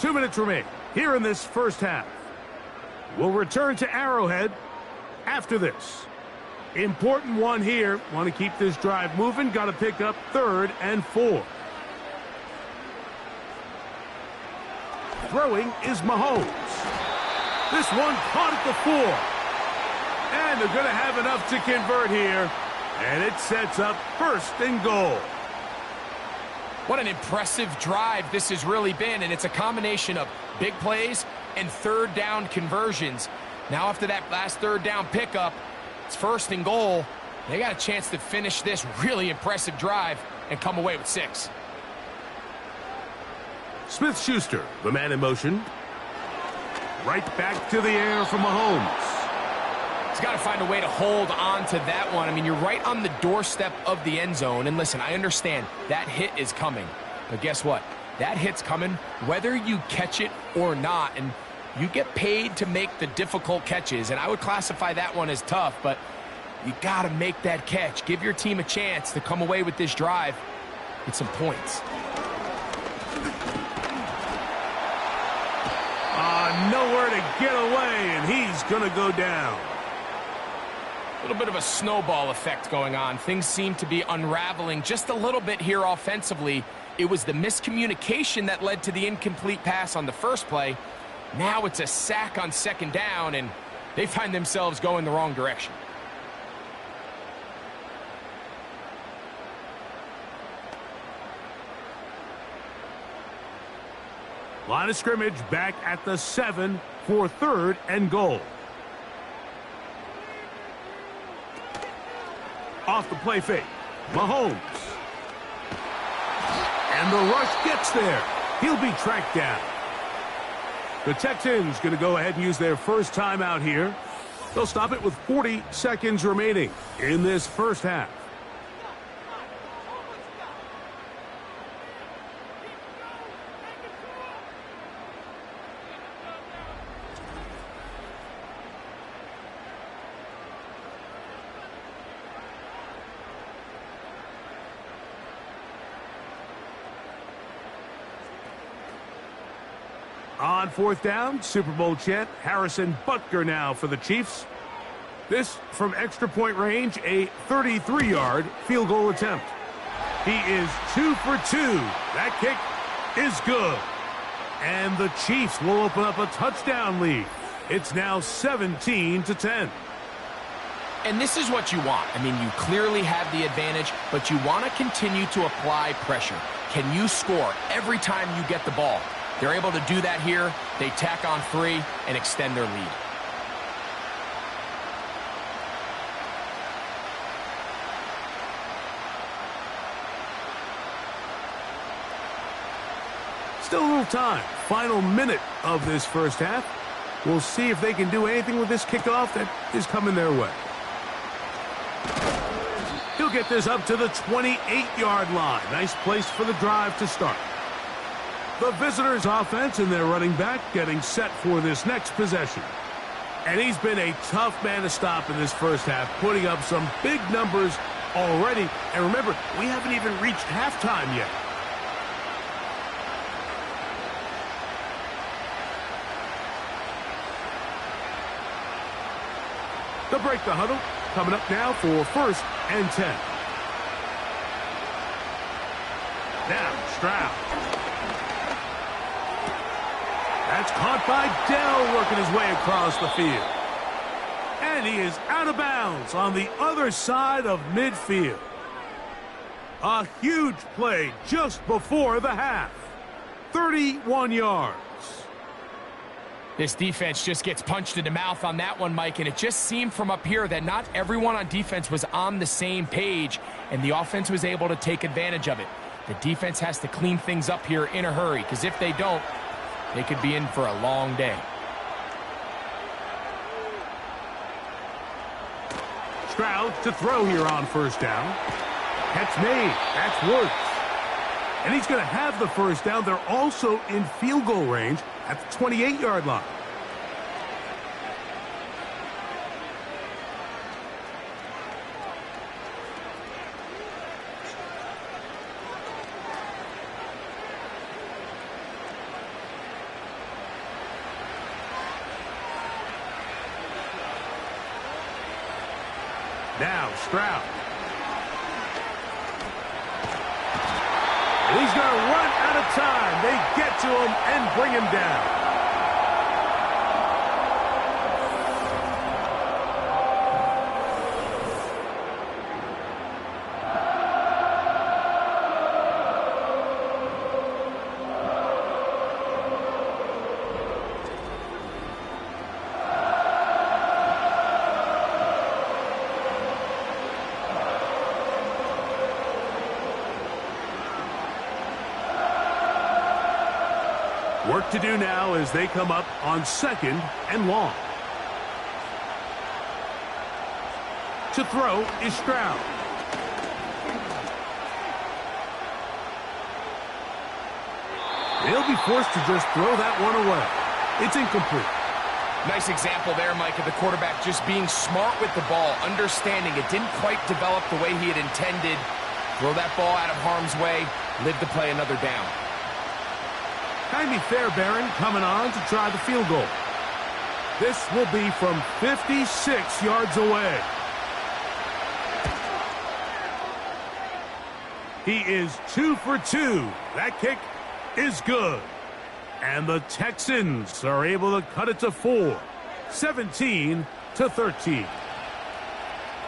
2 minutes remain here in this first half. We'll return to Arrowhead after this. Important one here. Want to keep this drive moving. Got to pick up 3rd and 4. Throwing is Mahomes. This one caught at the 4. And they're going to have enough to convert here. And it sets up 1st and goal. What an impressive drive this has really been. And it's a combination of big plays and 3rd down conversions. Now after that last 3rd down pickup, it's 1st and goal. They got a chance to finish this really impressive drive and come away with 6. Smith-Schuster, the man in motion. Right back to the air from Mahomes. He's got to find a way to hold on to that one. I mean, you're right on the doorstep of the end zone. And listen, I understand that hit is coming. But guess what? That hit's coming whether you catch it or not. And you get paid to make the difficult catches. And I would classify that one as tough, but you got to make that catch. Give your team a chance to come away with this drive with some points. Nowhere to get away, and he's going to go down. A little bit of a snowball effect going on. Things seem to be unraveling just a little bit here offensively. It was the miscommunication that led to the incomplete pass on the first play. Now it's a sack on 2nd down, and they find themselves going the wrong direction. Line of scrimmage back at the 7 for 3rd and goal. Off the play fake, Mahomes. And the rush gets there. He'll be tracked down. The Texans going to go ahead and use their first timeout here. They'll stop it with 40 seconds remaining in this first half. On 4th down, Super Bowl champ Harrison Butker now for the Chiefs. This from extra point range, a 33-yard field goal attempt. He is 2 for 2. That kick is good. And the Chiefs will open up a touchdown lead. It's now 17-10. And this is what you want. I mean, you clearly have the advantage, but you want to continue to apply pressure. Can you score every time you get the ball? They're able to do that here. They tack on 3 and extend their lead. little time. Final minute of this first half. We'll see if they can do anything with this kickoff that is coming their way. He'll get this up to the 28-yard line. Nice place for the drive to start. The visitors' offense and their running back getting set for this next possession. And he's been a tough man to stop in this first half, putting up some big numbers already. And remember, we haven't even reached halftime yet. They'll break the huddle. Coming up now for 1st and 10. Now, Stroud. That's caught by Dell, working his way across the field. And he is out of bounds on the other side of midfield. A huge play just before the half. 31 yards. This defense just gets punched in the mouth on that one, Mike, and it just seemed from up here that not everyone on defense was on the same page, and the offense was able to take advantage of it. The defense has to clean things up here in a hurry, because if they don't, they could be in for a long day. Stroud to throw here on 1st down. Catch made. That's Woods. And he's going to have the 1st down. They're also in field goal range at the 28-yard line. Now, Stroud. And he's going to run out of time. They get to him and bring him down. Work to do now as they come up on 2nd and long. To throw is Stroud. They'll be forced to just throw that one away. It's incomplete. Nice example there, Mike, of the quarterback just being smart with the ball, understanding it didn't quite develop the way he had intended. Throw that ball out of harm's way, live to play another down. Kindly Fairbairn coming on to try the field goal. This will be from 56 yards away. He is 2 for 2. That kick is good. And the Texans are able to cut it to 4. 17-13.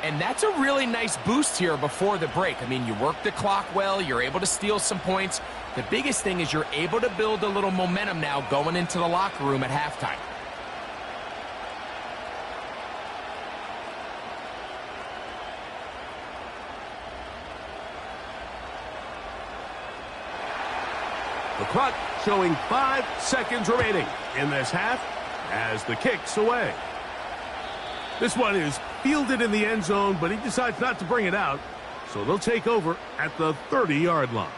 And that's a really nice boost here before the break. I mean, you work the clock well. You're able to steal some points. The biggest thing is you're able to build a little momentum now going into the locker room at halftime. The clock showing 5 seconds remaining in this half as the kick's away. This one is fielded in the end zone, but he decides not to bring it out, so they'll take over at the 30-yard line.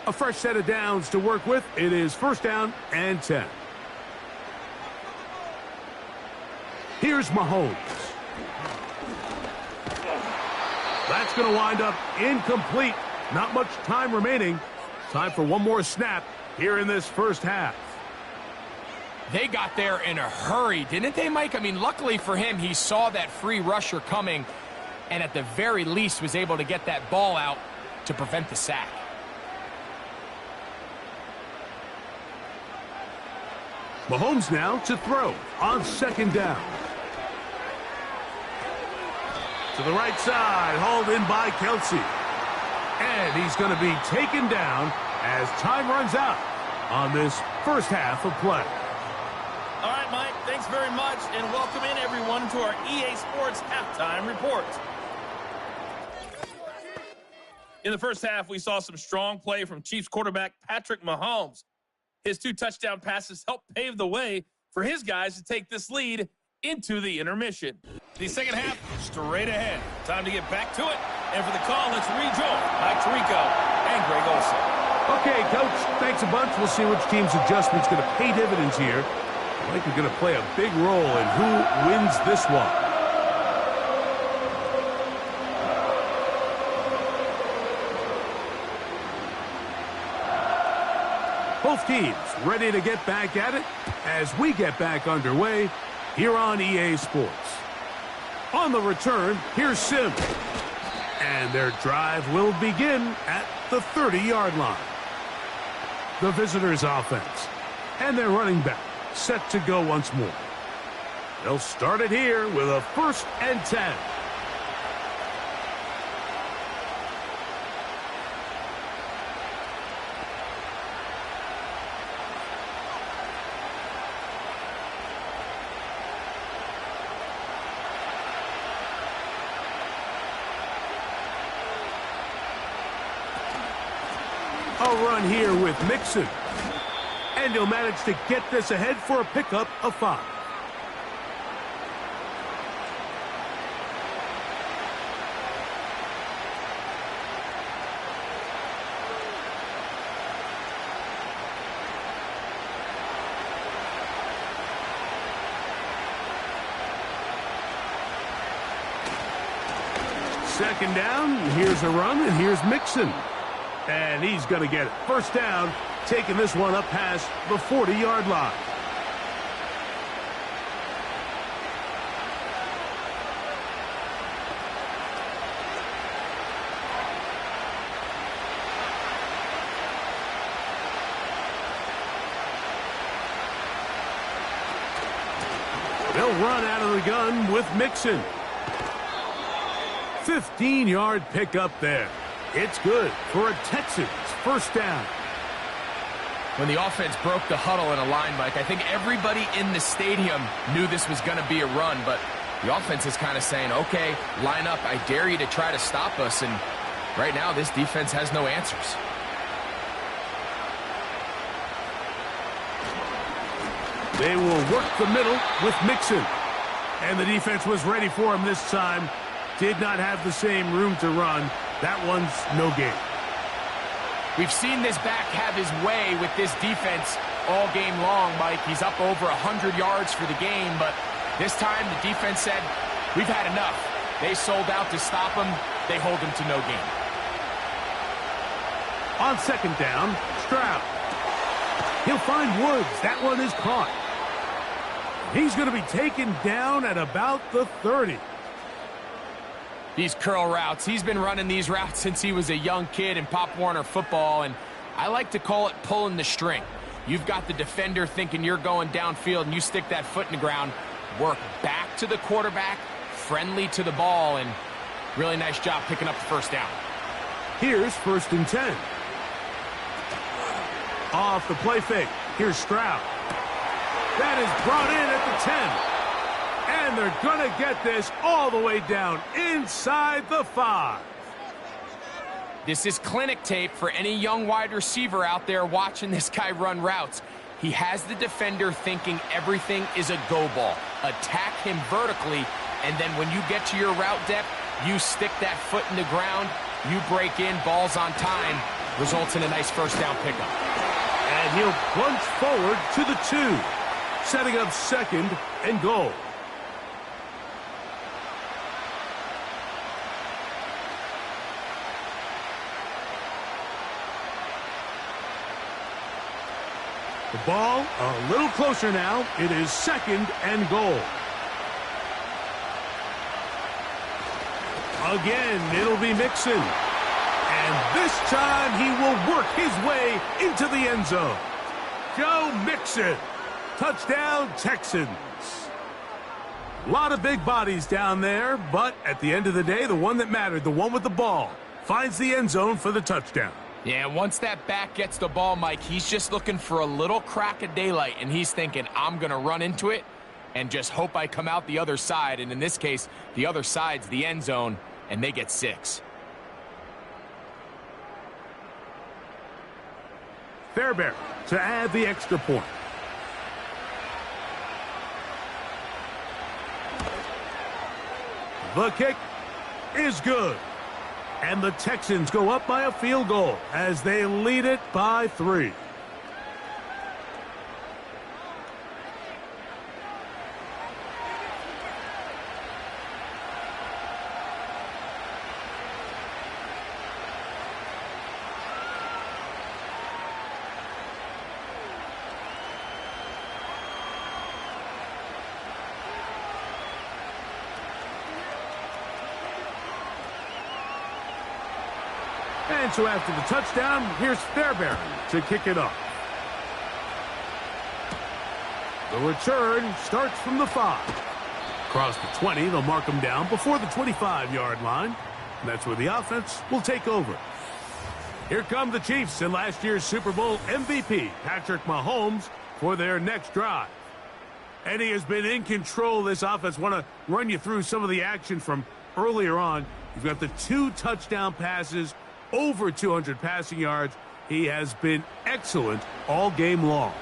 A fresh set of downs to work with. It is 1st down and 10. Here's Mahomes. That's going to wind up incomplete. Not much time remaining. Time for one more snap here in this first half. They got there in a hurry, didn't they, Mike? I mean, luckily for him, he saw that free rusher coming and at the very least was able to get that ball out to prevent the sack. Mahomes now to throw on 2nd down. To the right side, hauled in by Kelsey. And he's going to be taken down as time runs out on this first half of play. All right, Mike, thanks very much, and welcome in everyone to our EA Sports Halftime Report. In the first half, we saw some strong play from Chiefs quarterback Patrick Mahomes. His 2 touchdown passes helped pave the way for his guys to take this lead into the intermission. The second half, straight ahead. Time to get back to it. And for the call, let's rejoin Mike Tirico and Greg Olson. Okay, Coach, thanks a bunch. We'll see which team's adjustment's going to pay dividends here. I think we're going to play a big role in who wins this one. Both teams ready to get back at it as we get back underway here on EA Sports. On the return, here's Sim. And their drive will begin at the 30-yard line. The visitors' offense and their running back set to go once more. They'll start it here with a 1st and 10. A run here with Mixon. And he'll manage to get this ahead for a pickup of 5. Second down, here's a run, and here's Mixon. And he's going to get it. First down, taking this one up past the 40-yard line. They'll run out of the gun with Mixon. 15-yard pickup there. It's good for a Texans first down. When the offense broke the huddle in a line, Mike, I think everybody in the stadium knew this was going to be a run, but the offense is kind of saying, okay, line up, I dare you to try to stop us, and right now this defense has no answers. They will work the middle with Mixon, and the defense was ready for him this time. Did not have the same room to run. That one's no gain. We've seen this back have his way with this defense all game long, Mike. He's up over 100 yards for the game, but this time the defense said, we've had enough. They sold out to stop him. They hold him to no gain. On second down, Stroud. He'll find Woods. That one is caught. He's going to be taken down at about the 30. These curl routes, he's been running these routes since he was a young kid in Pop Warner football, and I like to call it pulling the string. You've got the defender thinking you're going downfield, and you stick that foot in the ground, work back to the quarterback, friendly to the ball, and really nice job picking up the first down. Here's 1st and 10. Off the play fake, here's Stroud. That is brought in at the 10. And they're going to get this all the way down inside the 5. This is clinic tape for any young wide receiver out there watching this guy run routes. He has the defender thinking everything is a go ball. Attack him vertically, and then when you get to your route depth, you stick that foot in the ground, you break in, balls on time, results in a nice first down pickup. And he'll plunge forward to the 2, setting up 2nd and goal. The ball a little closer now. It is 2nd and goal. Again, it'll be Mixon. And this time he will work his way into the end zone. Joe Mixon. Touchdown, Texans. A lot of big bodies down there, but at the end of the day, the one that mattered, the one with the ball, finds the end zone for the touchdown. Yeah, once that back gets the ball, Mike, he's just looking for a little crack of daylight, and he's thinking, I'm going to run into it and just hope I come out the other side. And in this case, the other side's the end zone, and they get 6. Fairbairn to add the extra point. The kick is good. And the Texans go up by a field goal as they lead it by 3. And so after the touchdown, here's Fairbairn to kick it off. The return starts from the 5. Across the 20, they'll mark them down before the 25-yard line. And that's where the offense will take over. Here come the Chiefs and last year's Super Bowl MVP, Patrick Mahomes, for their next drive. And he has been in control of this offense. Want to run you through some of the action from earlier on. You've got the 2 touchdown passes, over 200 passing yards. He has been excellent all game long.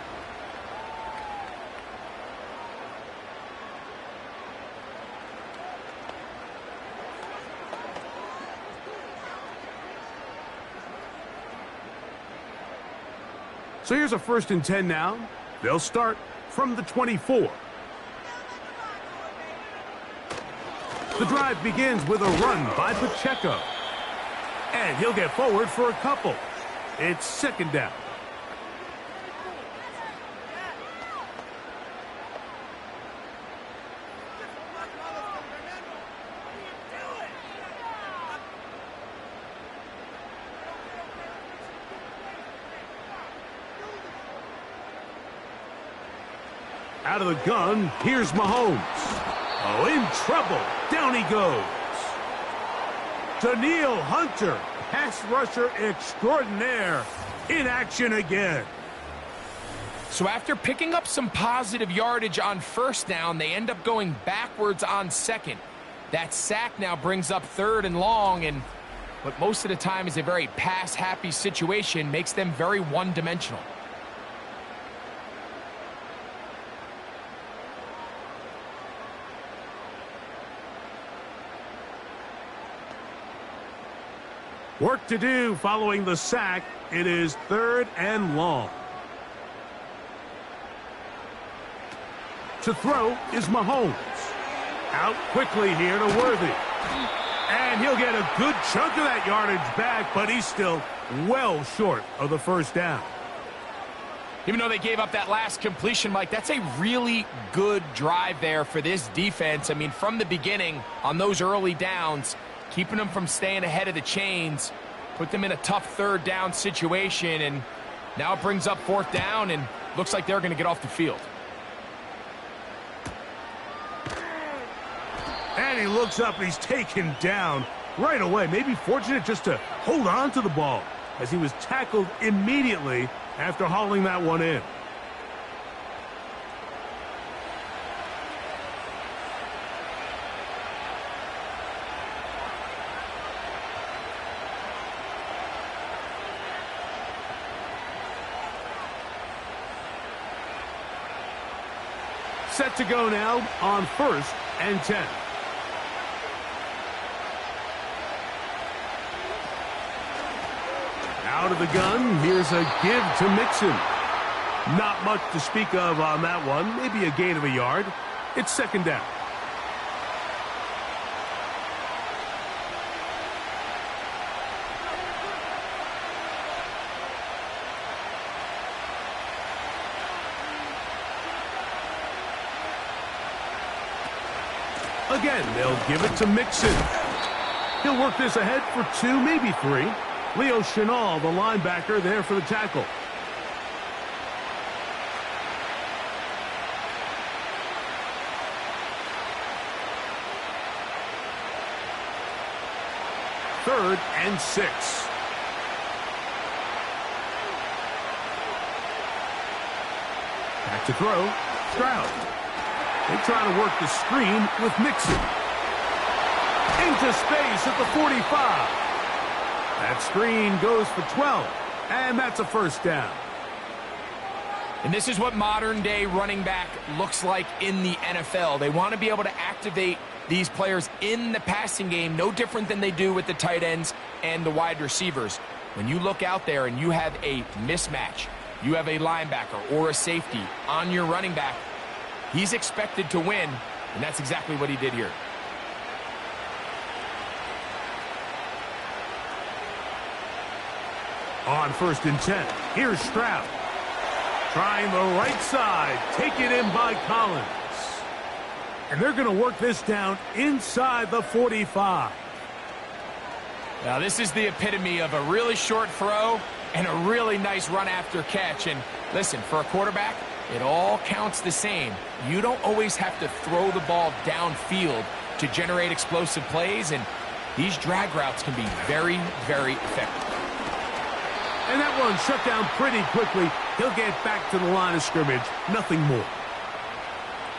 So here's a 1st and 10 now. They'll start from the 24. The drive begins with a run by Pacheco. And he'll get forward for a couple. It's 2nd down. Out of the gun, here's Mahomes. Oh, in trouble. Down he goes. Danielle Hunter, pass rusher extraordinaire, in action again. So after picking up some positive yardage on 1st down, they end up going backwards on 2nd. That sack now brings up 3rd and long, and what most of the time is a very pass-happy situation makes them very one-dimensional. Work to do following the sack. It is 3rd and long. To throw is Mahomes. Out quickly here to Worthy. And he'll get a good chunk of that yardage back, but he's still well short of the 1st down. Even though they gave up that last completion, Mike, that's a really good drive there for this defense. I mean, from the beginning, on those early downs, keeping them from staying ahead of the chains, put them in a tough 3rd down situation, and now it brings up 4th down, and looks like they're going to get off the field. And he looks up, and he's taken down right away. Maybe fortunate just to hold on to the ball as he was tackled immediately after hauling that one in. Set to go now on 1st and 10. Out of the gun, here's a give to Mixon. Not much to speak of on that one. Maybe a gain of a yard. It's 2nd down. Again, they'll give it to Mixon. He'll work this ahead for 2, maybe 3. Leo Chenal, the linebacker, there for the tackle. Third and 6. Back to throw. Stroud. They try to work the screen with Mixon. Into space at the 45. That screen goes for 12. And that's a first down. And this is what modern-day running back looks like in the NFL. They want to be able to activate these players in the passing game, no different than they do with the tight ends and the wide receivers. When you look out there and you have a mismatch, you have a linebacker or a safety on your running back, he's expected to win, and that's exactly what he did here. On 1st and 10, here's Stroud. Trying the right side, taken in by Collins. And they're going to work this down inside the 45. Now, this is the epitome of a really short throw and a really nice run after catch. And listen, for a quarterback, it all counts the same. You don't always have to throw the ball downfield to generate explosive plays, and these drag routes can be very, very effective. And that one shut down pretty quickly. He'll get back to the line of scrimmage. Nothing more.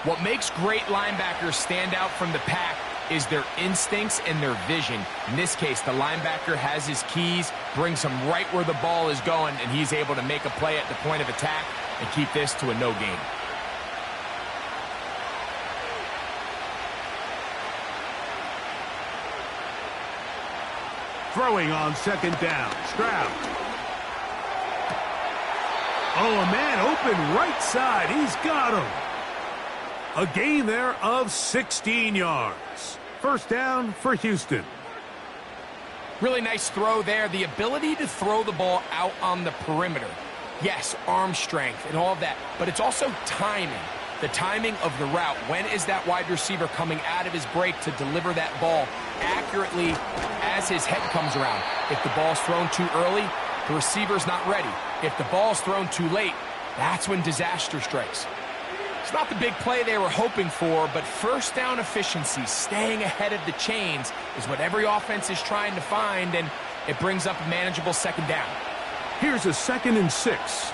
What makes great linebackers stand out from the pack is their instincts and their vision. In this case, the linebacker has his keys, brings him right where the ball is going, and he's able to make a play at the point of attack and keep this to a no gain. Throwing on 2nd down. Stroud. Oh, a man open right side. He's got him. A gain there of 16 yards. First down for Houston. Really nice throw there. The ability to throw the ball out on the perimeter. Yes, arm strength and all of that, but it's also timing. The timing of the route. When is that wide receiver coming out of his break to deliver that ball accurately as his head comes around? If the ball's thrown too early, the receiver's not ready. If the ball's thrown too late, that's when disaster strikes. It's not the big play they were hoping for, but first down efficiency, staying ahead of the chains, is what every offense is trying to find, and it brings up a manageable 2nd down. Here's a 2nd and 6.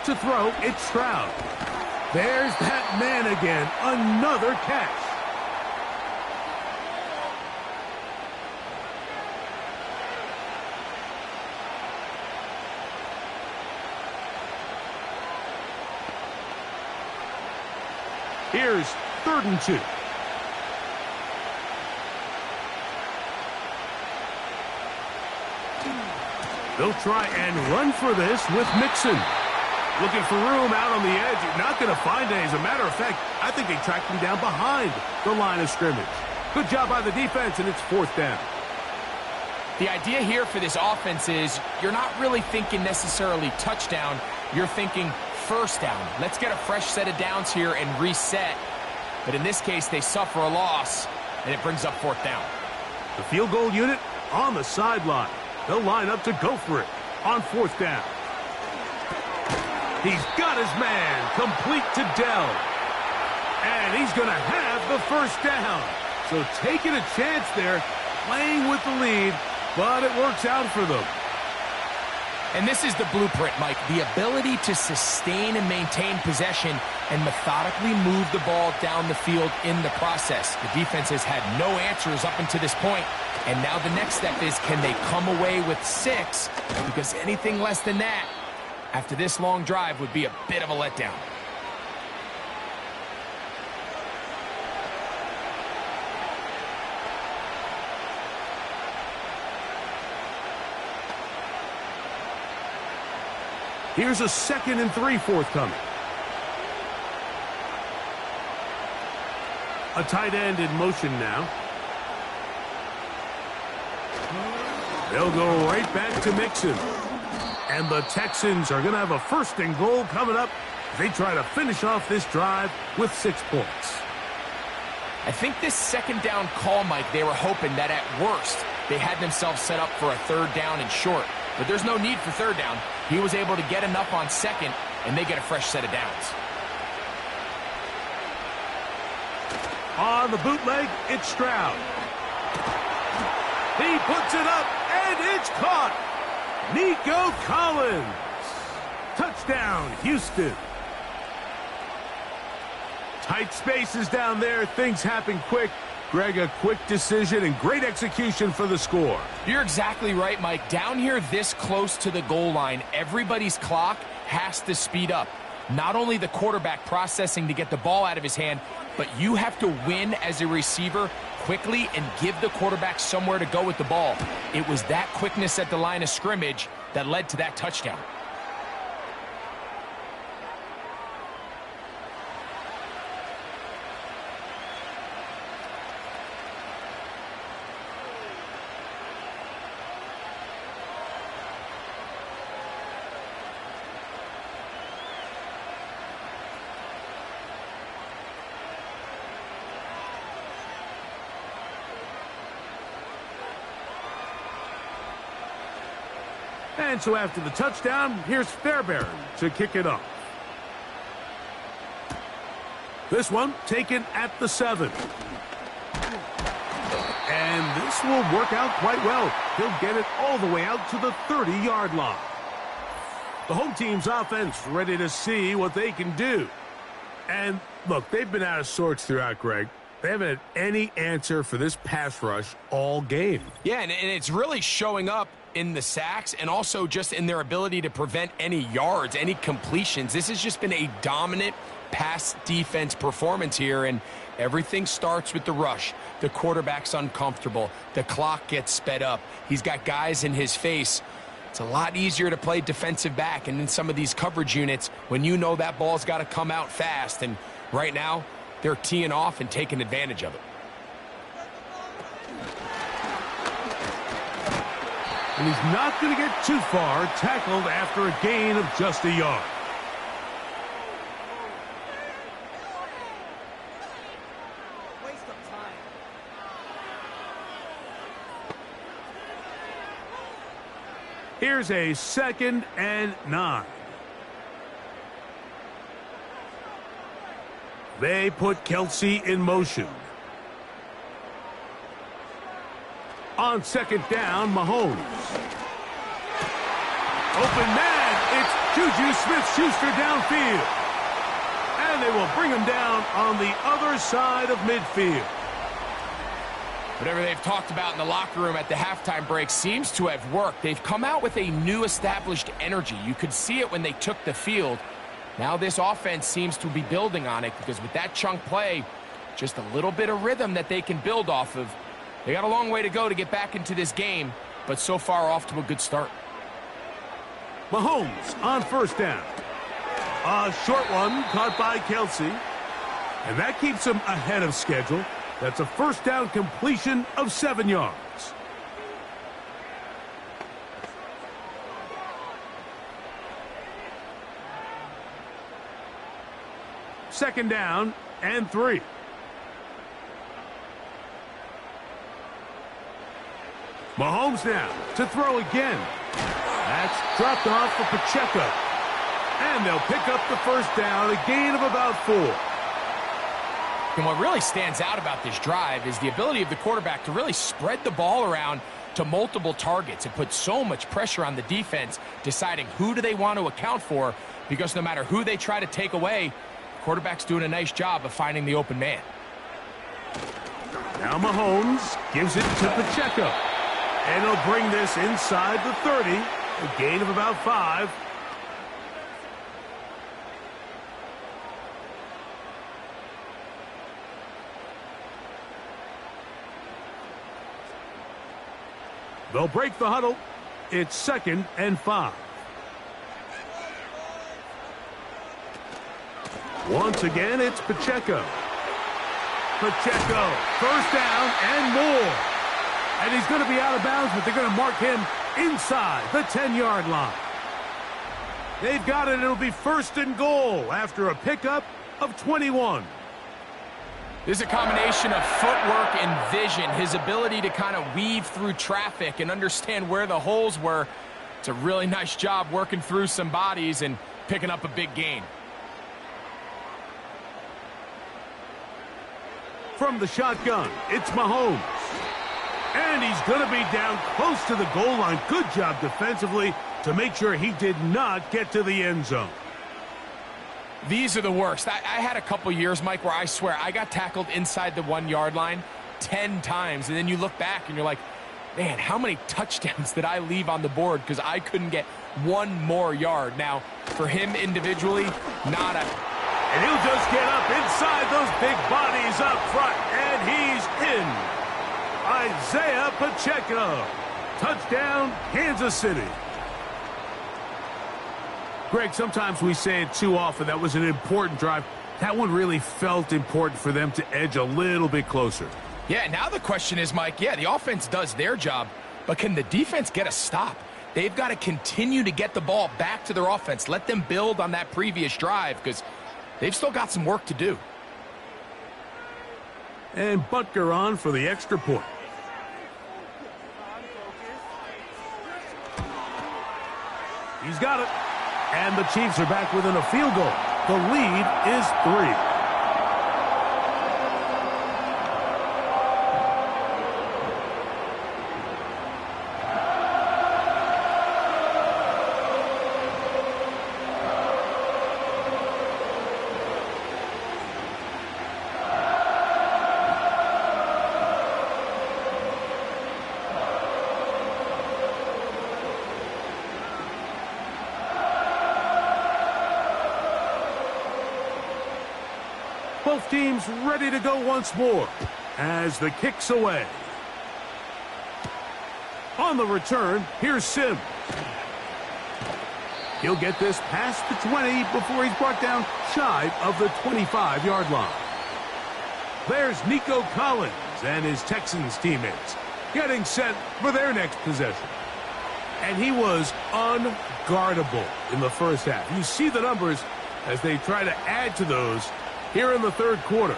To throw, it's Stroud. There's that man again. Another catch. Here's 3rd and 2. They'll try and run for this with Mixon. Looking for room out on the edge. You're not going to find it. As a matter of fact, I think they tracked him down behind the line of scrimmage. Good job by the defense, and it's 4th down. The idea here for this offense is you're not really thinking necessarily touchdown. You're thinking first down. Let's get a fresh set of downs here and reset. But in this case, they suffer a loss, and it brings up 4th down. The field goal unit on the sideline. They'll line up to go for it on 4th down. He's got his man complete to Dell. And he's going to have the first down. So taking a chance there, playing with the lead, but it works out for them. And this is the blueprint, Mike. The ability to sustain and maintain possession and methodically move the ball down the field in the process. The defense has had no answers up until this point. And now the next step is, can they come away with 6? Because anything less than that, after this long drive, would be a bit of a letdown. Here's a 2nd and 3 forthcoming. A tight end in motion now. They'll go right back to Mixon. And the Texans are going to have a 1st and goal coming up. They try to finish off this drive with 6 points. I think this 2nd down call, Mike, they were hoping that at worst they had themselves set up for a 3rd down and short. But there's no need for 3rd down. He was able to get enough on 2nd, and they get a fresh set of downs. On the bootleg, it's Stroud. He puts it up, and it's caught. Nico Collins. Touchdown, Houston. Tight spaces down there. Things happen quick. Greg, a quick decision and great execution for the score. You're exactly right, Mike. Down here this close to the goal line, everybody's clock has to speed up. Not only the quarterback processing to get the ball out of his hand, but you have to win as a receiver quickly and give the quarterback somewhere to go with the ball. It was that quickness at the line of scrimmage that led to that touchdown. And so after the touchdown, here's Fairbairn to kick it off. This one taken at the 7. And this will work out quite well. He'll get it all the way out to the 30-yard line. The home team's offense ready to see what they can do. And look, they've been out of sorts throughout, Greg. They haven't had any answer for this pass rush all game. Yeah, and it's really showing up in the sacks and also just in their ability to prevent any yards, any completions. This has just been a dominant pass defense performance here, and everything starts with the rush. The quarterback's uncomfortable. The clock gets sped up. He's got guys in his face. It's a lot easier to play defensive back and in some of these coverage units when you know that ball's got to come out fast, and right now they're teeing off and taking advantage of it. And he's not going to get too far, tackled after a gain of just a yard. Waste of time. Here's a 2nd and 9. They put Kelsey in motion. On 2nd down, Mahomes. Open man, it's Juju Smith-Schuster downfield. And they will bring him down on the other side of midfield. Whatever they've talked about in the locker room at the halftime break seems to have worked. They've come out with a new established energy. You could see it when they took the field. Now this offense seems to be building on it because with that chunk play, just a little bit of rhythm that they can build off of. They got a long way to go to get back into this game, but so far off to a good start. Mahomes on 1st down. A short one caught by Kelsey. And that keeps him ahead of schedule. That's a 1st down completion of 7 yards. Second down and 3. Mahomes now to throw again. That's dropped off for Pacheco. And they'll pick up the 1st down, a gain of about 4. And what really stands out about this drive is the ability of the quarterback to really spread the ball around to multiple targets. It puts so much pressure on the defense deciding who do they want to account for, because no matter who they try to take away, the quarterback's doing a nice job of finding the open man. Now Mahomes gives it to Pacheco. And he'll bring this inside the 30, a gain of about 5. They'll break the huddle. It's 2nd and 5. Once again, it's Pacheco. Pacheco, 1st down and more. And he's going to be out of bounds, but they're going to mark him inside the 10-yard line. They've got it. It'll be 1st and goal after a pickup of 21. This is a combination of footwork and vision, his ability to kind of weave through traffic and understand where the holes were. It's a really nice job working through some bodies and picking up a big gain. From the shotgun, it's Mahomes. And he's going to be down close to the goal line. Good job defensively to make sure he did not get to the end zone. These are the worst. I had a couple years, Mike, where I swear I got tackled inside the 1-yard line 10 times, and then you look back and you're like, man, how many touchdowns did I leave on the board because I couldn't get one more yard? Now, for him individually, not a... And he'll just get up inside those big bodies up front, and he's in. Isaiah Pacheco. Touchdown, Kansas City. Greg, sometimes we say it too often. That was an important drive. That one really felt important for them to edge a little bit closer. Yeah, now the question is, Mike, yeah, the offense does their job, but can the defense get a stop? They've got to continue to get the ball back to their offense. Let them build on that previous drive because they've still got some work to do. And Butker on for the extra point. He's got it. And the Chiefs are back within a field goal. The lead is 3. Both teams ready to go once more as the kick's away. On the return, here's Sims. He'll get this past the 20 before he's brought down shy of the 25-yard line. There's Nico Collins and his Texans teammates getting set for their next possession. And he was unguardable in the first half. You see the numbers as they try to add to those here in the third quarter.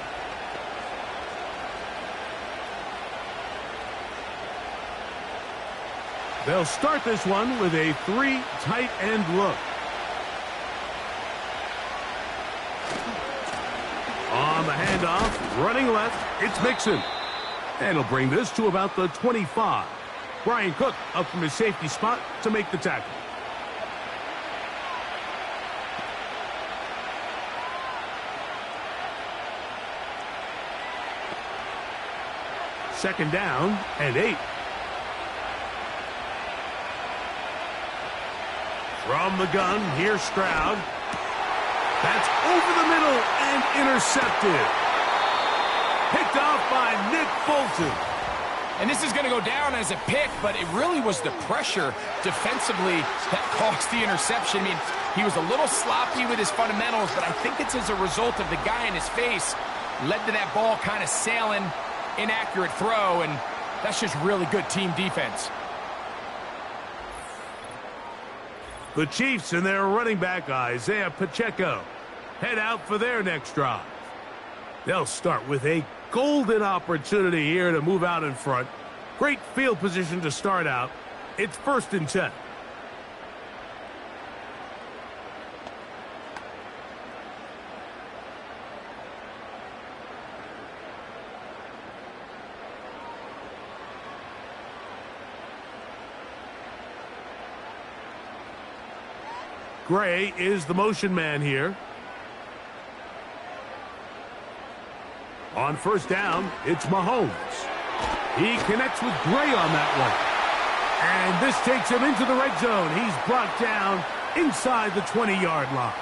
They'll start this one with a 3 tight end look. On the handoff, running left, it's Mixon. And he'll bring this to about the 25. Brian Cook up from his safety spot to make the tackle. Second down and 8. From the gun, here's Stroud. That's over the middle and intercepted. Picked off by Nick Bolton. And this is going to go down as a pick, but it really was the pressure defensively that caused the interception. I mean, he was a little sloppy with his fundamentals, but I think it's as a result of the guy in his face led to that ball kind of sailing. Inaccurate throw, and that's just really good team defense. The Chiefs and their running back, Isaiah Pacheco, head out for their next drive. They'll start with a golden opportunity here to move out in front. Great field position to start out. It's 1st and 10. Gray is the motion man here. On 1st down, it's Mahomes. He connects with Gray on that one. And this takes him into the red zone. He's brought down inside the 20-yard line.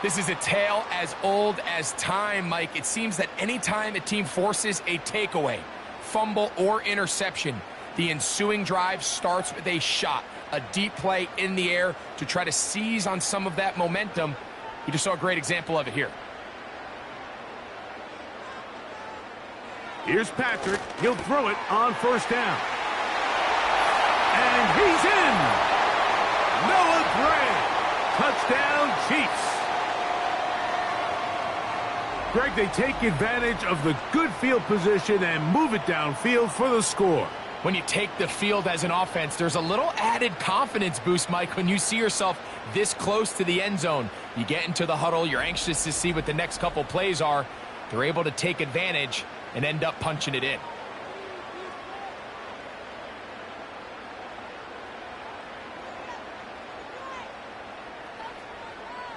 This is a tale as old as time, Mike. It seems that anytime a team forces a takeaway, fumble, or interception, the ensuing drive starts with a shot, a deep play in the air to try to seize on some of that momentum. You just saw a great example of it here. Here's Patrick. He'll throw it on 1st down. And he's in. Noah Gray. Touchdown, Chiefs. Greg, they take advantage of the good field position and move it downfield for the score. When you take the field as an offense, there's a little added confidence boost, Mike, when you see yourself this close to the end zone. You get into the huddle, you're anxious to see what the next couple plays are. They're able to take advantage and end up punching it in.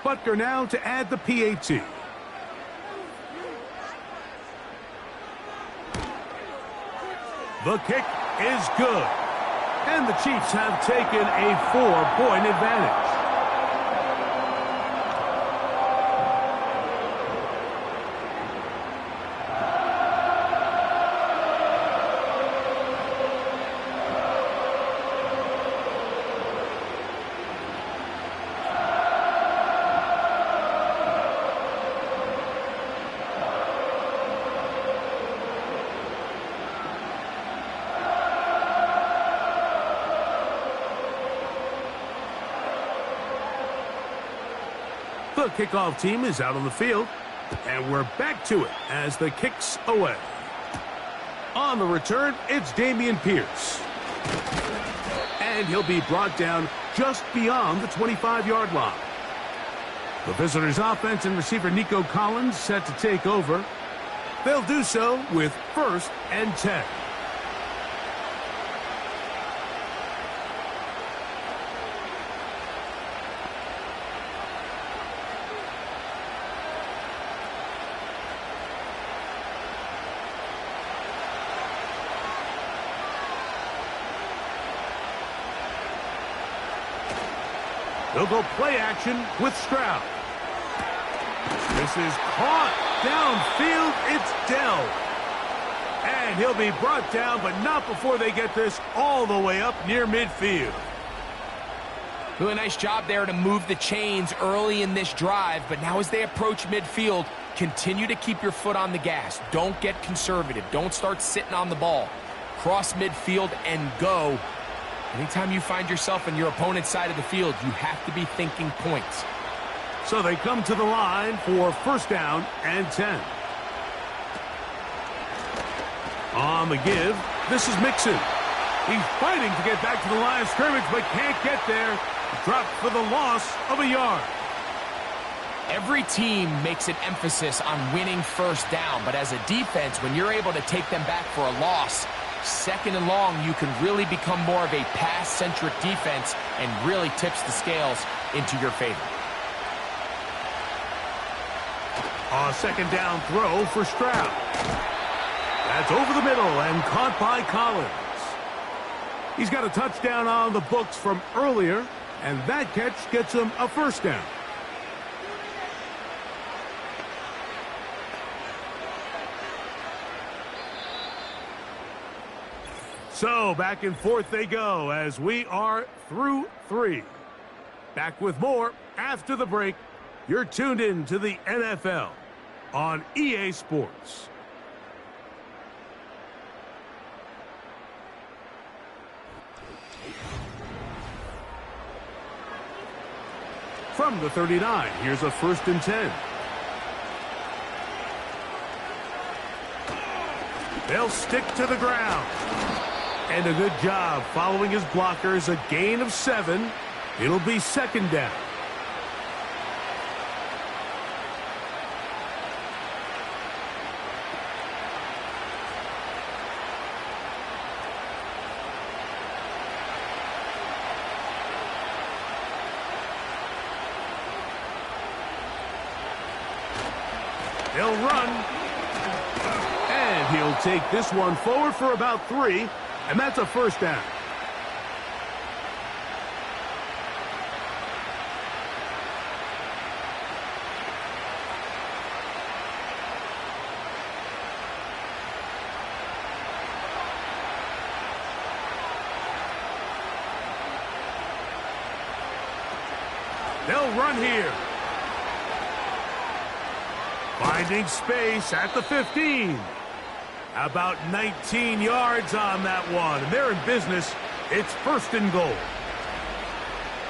Butker now to add the PAT. The kick is good. And the Chiefs have taken a 4-point advantage. The kickoff team is out on the field, and we're back to it as the kick's away. On the return, it's Dameon Pierce. And he'll be brought down just beyond the 25-yard line. The visitors' offense and receiver Nico Collins set to take over. They'll do so with 1st and 10. They'll go play action with Stroud. This is caught downfield. It's Dell. And he'll be brought down, but not before they get this all the way up near midfield. Really nice job there to move the chains early in this drive, but now as they approach midfield, continue to keep your foot on the gas. Don't get conservative. Don't start sitting on the ball. Cross midfield and go. Anytime you find yourself on your opponent's side of the field, you have to be thinking points. So they come to the line for 1st down and 10. On the give, this is Mixon. He's fighting to get back to the line of scrimmage, but can't get there. Dropped for the loss of a yard. Every team makes an emphasis on winning 1st down, but as a defense, when you're able to take them back for a loss, 2nd and long, you can really become more of a pass-centric defense and really tips the scales into your favor. A 2nd down throw for Stroud. That's over the middle and caught by Collins. He's got a touchdown on the books from earlier, and that catch gets him a 1st down. So back and forth they go as we are through 3. Back with more after the break. You're tuned in to the NFL on EA Sports. From the 39, here's a 1st and 10. They'll stick to the ground. And a good job following his blockers, a gain of 7. It'll be 2nd down. They'll run. And he'll take this one forward for about 3. And that's a 1st down. They'll run here. Finding space at the 15. About 19 yards on that one. And they're in business. It's 1st and goal.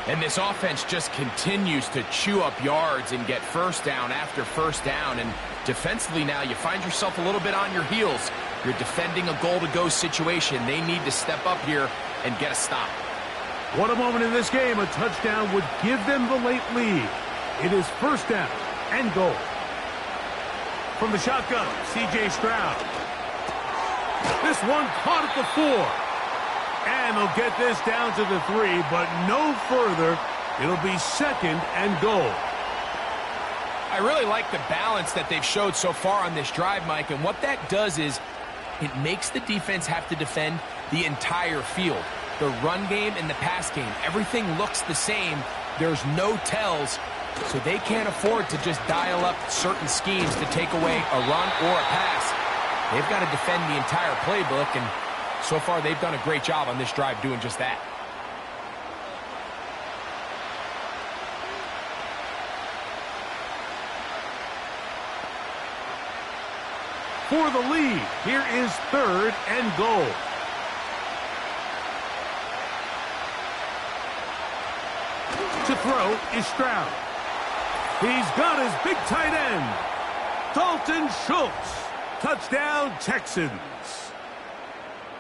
And this offense just continues to chew up yards and get 1st down after 1st down. And defensively now, you find yourself a little bit on your heels. You're defending a goal-to-go situation. They need to step up here and get a stop. What a moment in this game. A touchdown would give them the late lead. It is 1st down and goal. From the shotgun, C.J. Stroud. This one caught at the 4. And they'll get this down to the 3, but no further. It'll be 2nd and goal. I really like the balance that they've showed so far on this drive, Mike, and what that does is it makes the defense have to defend the entire field. The run game and the pass game, everything looks the same. There's no tells, so they can't afford to just dial up certain schemes to take away a run or a pass. They've got to defend the entire playbook, and so far they've done a great job on this drive doing just that. For the lead, here is 3rd and goal. To throw is Stroud. He's got his big tight end, Dalton Schultz. Touchdown, Texans.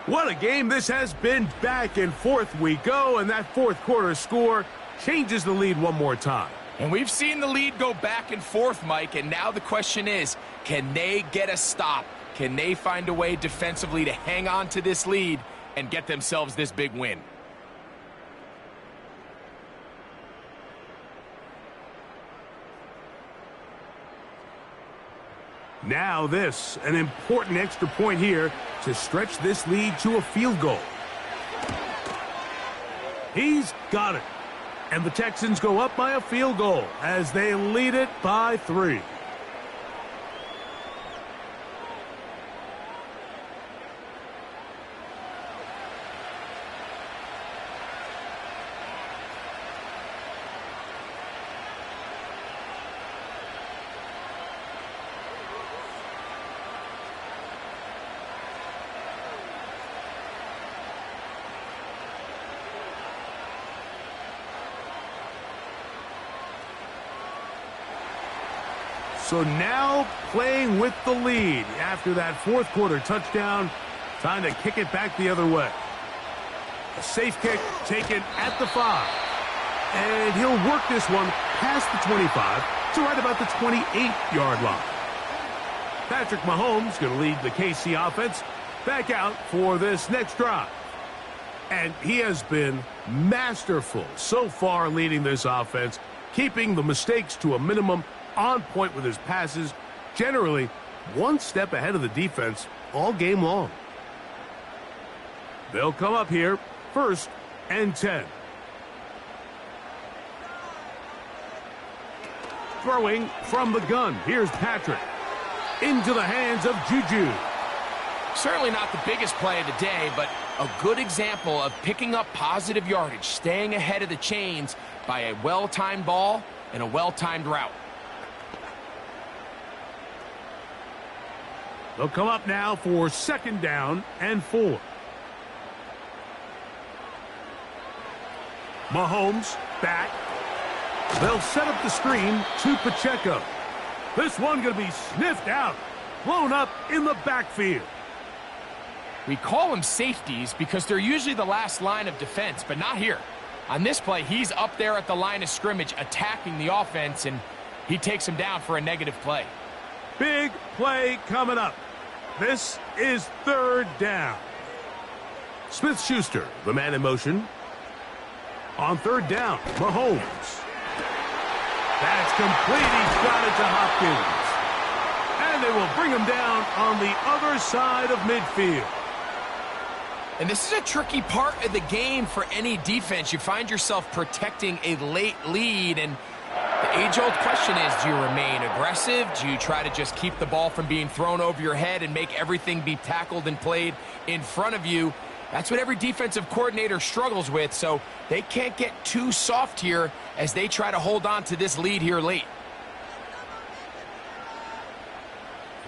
What a game this has been. Back and forth we go, and that fourth quarter score changes the lead one more time. And we've seen the lead go back and forth, Mike, and now the question is, can they get a stop? Can they find a way defensively to hang on to this lead and get themselves this big win? Now this, an important extra point here to stretch this lead to a field goal. He's got it. And the Texans go up by a field goal as they lead it by 3. So now playing with the lead after that fourth quarter touchdown, trying to kick it back the other way. A safe kick taken at the 5. And he'll work this one past the 25 to right about the 28-yard line. Patrick Mahomes going to lead the KC offense back out for this next drive. And he has been masterful so far leading this offense, keeping the mistakes to a minimum, on point with his passes, generally one step ahead of the defense all game long. They'll come up here, 1st and 10. Throwing from the gun, here's Patrick. Into the hands of Juju. Certainly not the biggest play of the day, but a good example of picking up positive yardage, staying ahead of the chains by a well-timed ball and a well-timed route. They'll come up now for 2nd down and 4. Mahomes back. They'll set up the screen to Pacheco. This one going to be sniffed out, blown up in the backfield. We call them safeties because they're usually the last line of defense, but not here. On this play, he's up there at the line of scrimmage attacking the offense, and he takes him down for a negative play. Big play coming up. This is 3rd down. Smith-Schuster, the man in motion. On 3rd down, Mahomes. That's complete. He's got it to Hopkins. And they will bring him down on the other side of midfield. And this is a tricky part of the game for any defense. You find yourself protecting a late lead, and the age-old question is, do you remain aggressive? Do you try to just keep the ball from being thrown over your head and make everything be tackled and played in front of you? That's what every defensive coordinator struggles with, so they can't get too soft here as they try to hold on to this lead here late.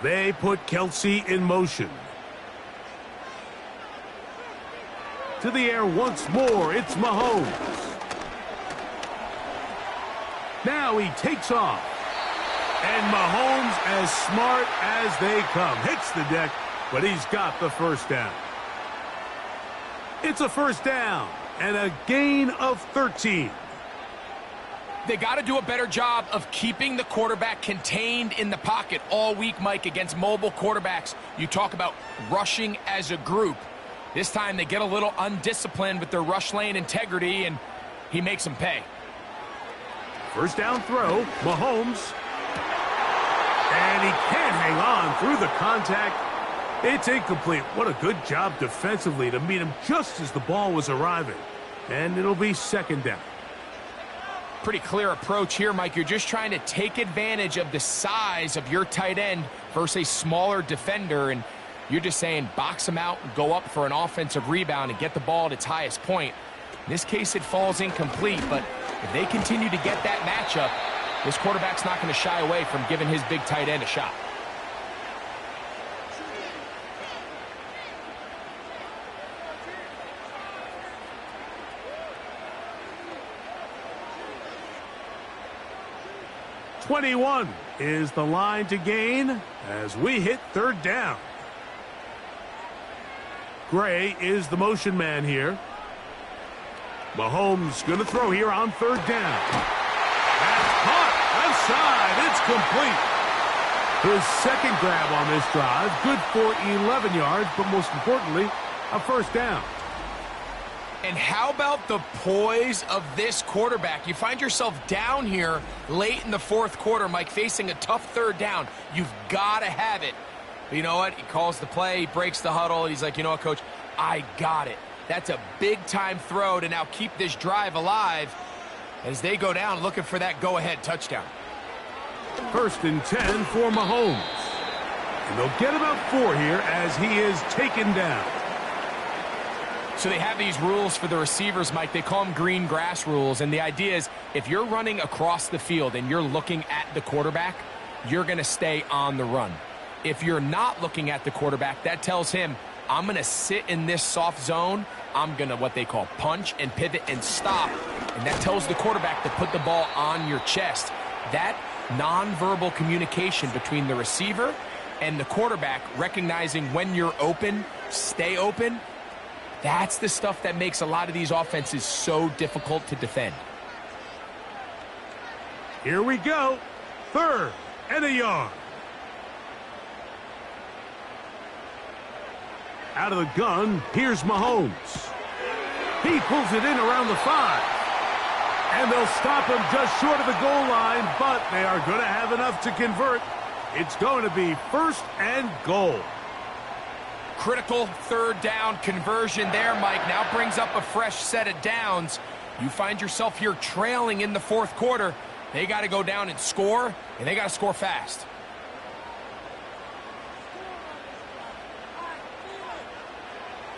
They put Kelsey in motion. To the air once more, it's Mahomes. Now he takes off. And Mahomes, as smart as they come, hits the deck, but he's got the 1st down. It's a 1st down and a gain of 13. They got to do a better job of keeping the quarterback contained in the pocket all week, Mike, against mobile quarterbacks. You talk about rushing as a group. This time they get a little undisciplined with their rush lane integrity, and he makes them pay. 1st down throw, Mahomes. he can't hang on through the contact. It's incomplete. What a good job defensively to meet him just as the ball was arriving. And it'll be second down. Pretty clear approach here, Mike. You're just trying to take advantage of the size of your tight end versus a smaller defender, and you're just saying box him out and go up for an offensive rebound and get the ball at its highest point. In this case, it falls incomplete, but if they continue to get that matchup, this quarterback's not going to shy away from giving his big tight end a shot. .21 is the line to gain as we hit third down. Gray is the motion man here. Mahomes going to throw here on third down. That's caught. Left side. It's complete. His second grab on this drive. Good for 11 yards, but most importantly, a first down. And how about the poise of this quarterback? You find yourself down here late in the fourth quarter, Mike, facing a tough third down. You've got to have it. But you know what? He calls the play, he breaks the huddle, and he's like, you know what, Coach? I got it. That's a big-time throw to now keep this drive alive as they go down looking for that go-ahead touchdown. First and 10 for Mahomes. And they'll get about 4 here as he is taken down. So they have these rules for the receivers, Mike. They call them green grass rules, and the idea is if you're running across the field and you're looking at the quarterback, you're going to stay on the run. If you're not looking at the quarterback, that tells him, I'm going to sit in this soft zone. I'm going to what they call punch and pivot and stop, and that tells the quarterback to put the ball on your chest. That nonverbal communication between the receiver and the quarterback, recognizing when you're open, stay open, that's the stuff that makes a lot of these offenses so difficult to defend. Here we go. Third and a yard. Out of the gun, here's Mahomes. He pulls it in around the 5. And they'll stop him just short of the goal line, but they are going to have enough to convert. It's going to be first and goal. Critical third down conversion there, Mike. Now brings up a fresh set of downs. You find yourself here trailing in the fourth quarter. They got to go down and score, and they got to score fast.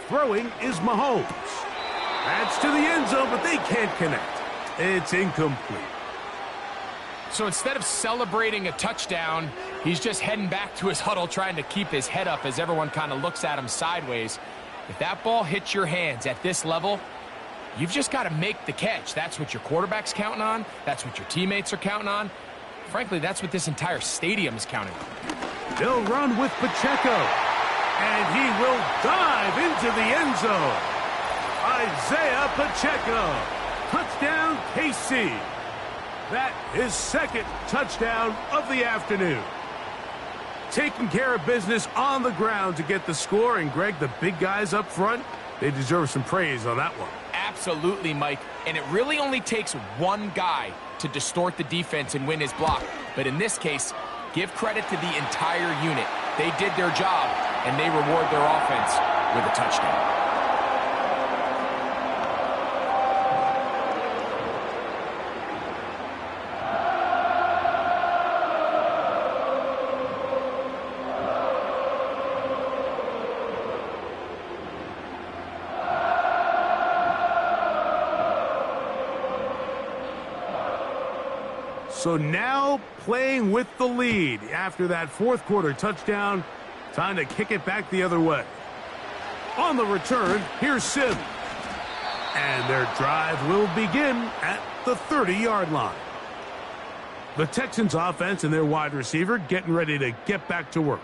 Throwing is Mahomes. That's to the end zone, but they can't connect. It's incomplete. So instead of celebrating a touchdown, he's just heading back to his huddle trying to keep his head up as everyone kind of looks at him sideways. If that ball hits your hands at this level, you've just got to make the catch. That's what your quarterback's counting on. That's what your teammates are counting on. Frankly, that's what this entire stadium is counting on. They'll run with Pacheco. And he will dive into the end zone. Isaiah Pacheco. Touchdown, KC. That is second touchdown of the afternoon. Taking care of business on the ground to get the score. And, Greg, the big guys up front, they deserve some praise on that one. Absolutely, Mike. And it really only takes one guy to distort the defense and win his block. But in this case, give credit to the entire unit. They did their job, and they reward their offense with a touchdown. So now playing with the lead after that fourth quarter touchdown. Time to kick it back the other way. On the return, here's Sim. And their drive will begin at the 30-yard line. The Texans offense and their wide receiver getting ready to get back to work.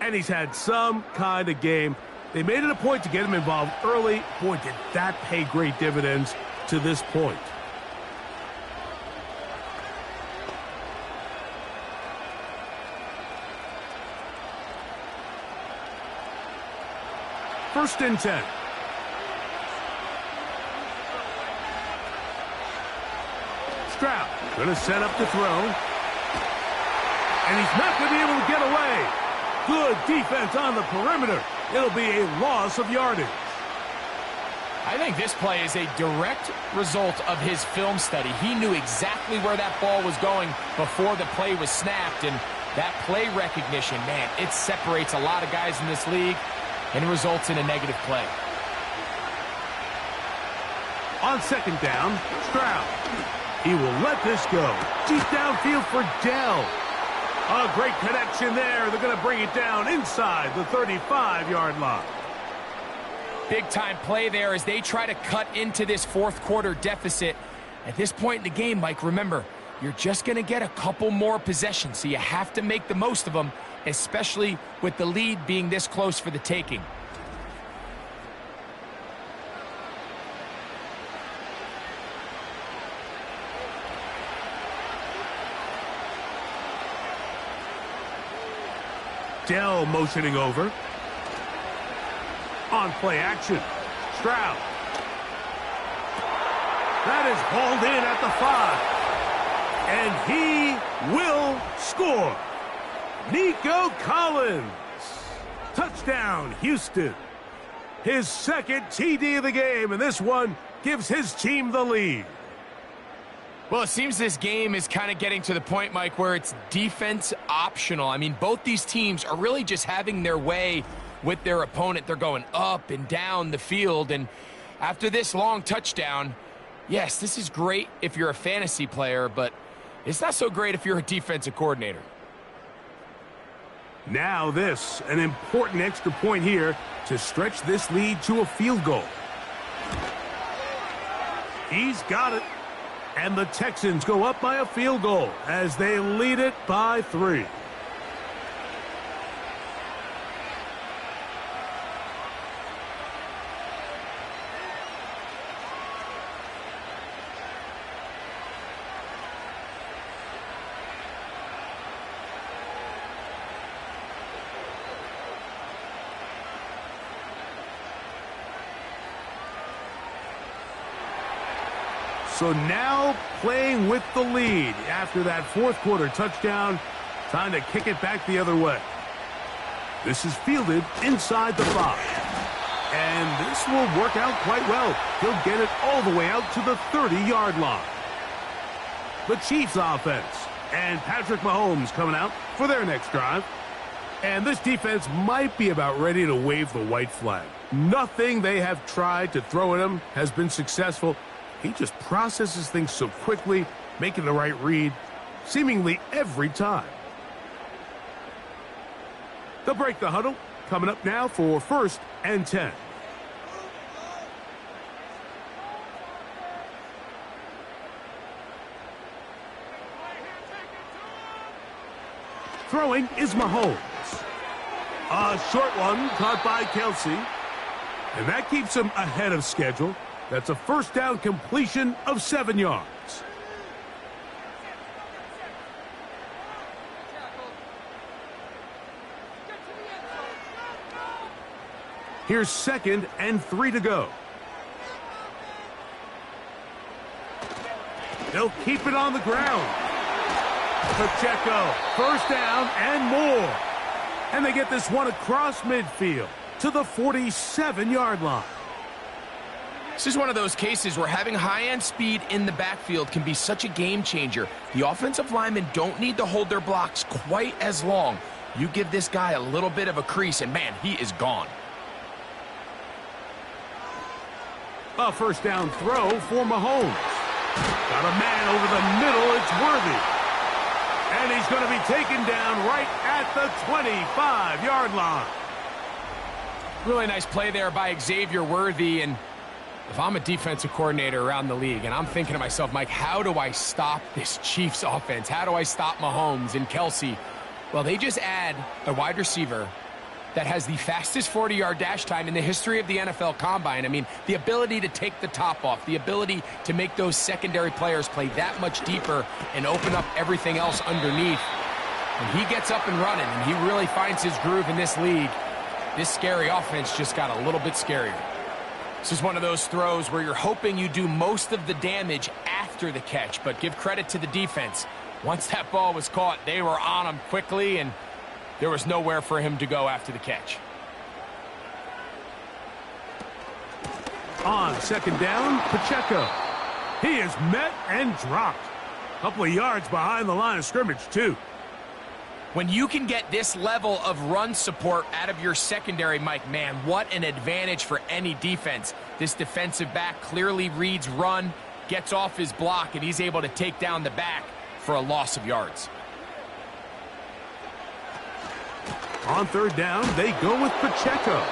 And he's had some kind of game. They made it a point to get him involved early. Boy, did that pay great dividends to this point. First and 10. Stroud going to set up the throw. And he's not going to be able to get away. Good defense on the perimeter. It'll be a loss of yardage. I think this play is a direct result of his film study. He knew exactly where that ball was going before the play was snapped, and that play recognition, man, it separates a lot of guys in this league and results in a negative play. On second down, Stroud. He will let this go. Deep downfield for Dell. A great connection there. They're going to bring it down inside the 35-yard line. Big-time play there as they try to cut into this fourth-quarter deficit. At this point in the game, Mike, remember, you're just going to get a couple more possessions, so you have to make the most of them, especially with the lead being this close for the taking. Dell motioning over. On play action, Stroud. That is hauled in at the 5. And he will score. Nico Collins. Touchdown, Houston. His second TD of the game, and this one gives his team the lead. Well, it seems this game is kind of getting to the point, Mike, where it's defense optional. I mean, both these teams are really just having their way with their opponent. They're going up and down the field, and after this long touchdown, yes, this is great if you're a fantasy player, but it's not so great if you're a defensive coordinator. Now this, an important extra point here to stretch this lead to a field goal. He's got it. And the Texans go up by a field goal as they lead it by 3. So now playing with the lead after that fourth quarter touchdown, time to kick it back the other way. This is fielded inside the 5. And this will work out quite well. He'll get it all the way out to the 30-yard line. The Chiefs offense and Patrick Mahomes coming out for their next drive. And this defense might be about ready to wave the white flag. Nothing they have tried to throw at him has been successful. He just processes things so quickly, making the right read, seemingly every time. They'll break the huddle. Coming up now for 1st and 10. Throwing is Mahomes. A short one caught by Kelsey. And that keeps him ahead of schedule. That's a first down completion of 7 yards. Here's 2nd and 3 to go. They'll keep it on the ground. Pacheco, first down and more. And they get this one across midfield to the 47-yard line. This is one of those cases where having high-end speed in the backfield can be such a game changer. The offensive linemen don't need to hold their blocks quite as long. You give this guy a little bit of a crease, and man, he is gone. A first down throw for Mahomes. Got a man over the middle. It's Worthy. And he's going to be taken down right at the 25-yard line. Really nice play there by Xavier Worthy. And if I'm a defensive coordinator around the league, and I'm thinking to myself, Mike, how do I stop this Chiefs offense? How do I stop Mahomes and Kelsey? Well, they just add a wide receiver that has the fastest 40-yard dash time in the history of the NFL Combine. I mean, the ability to take the top off, the ability to make those secondary players play that much deeper and open up everything else underneath. And he gets up and running, and he really finds his groove in this league. This scary offense just got a little bit scarier. This is one of those throws where you're hoping you do most of the damage after the catch, but give credit to the defense. Once that ball was caught, they were on him quickly, and there was nowhere for him to go after the catch. On second down, Pacheco. He is met and dropped. A couple of yards behind the line of scrimmage, too. When you can get this level of run support out of your secondary, Mike, man, what an advantage for any defense. This defensive back clearly reads run, gets off his block, and he's able to take down the back for a loss of yards. On third down, they go with Pacheco.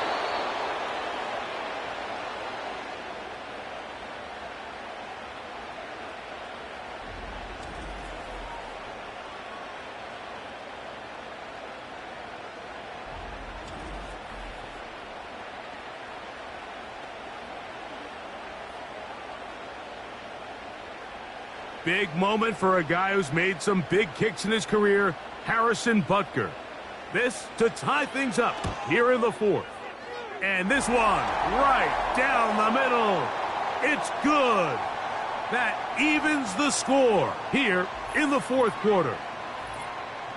Big moment for a guy who's made some big kicks in his career, Harrison Butker. This to tie things up here in the fourth. And this one right down the middle. It's good. That evens the score here in the fourth quarter.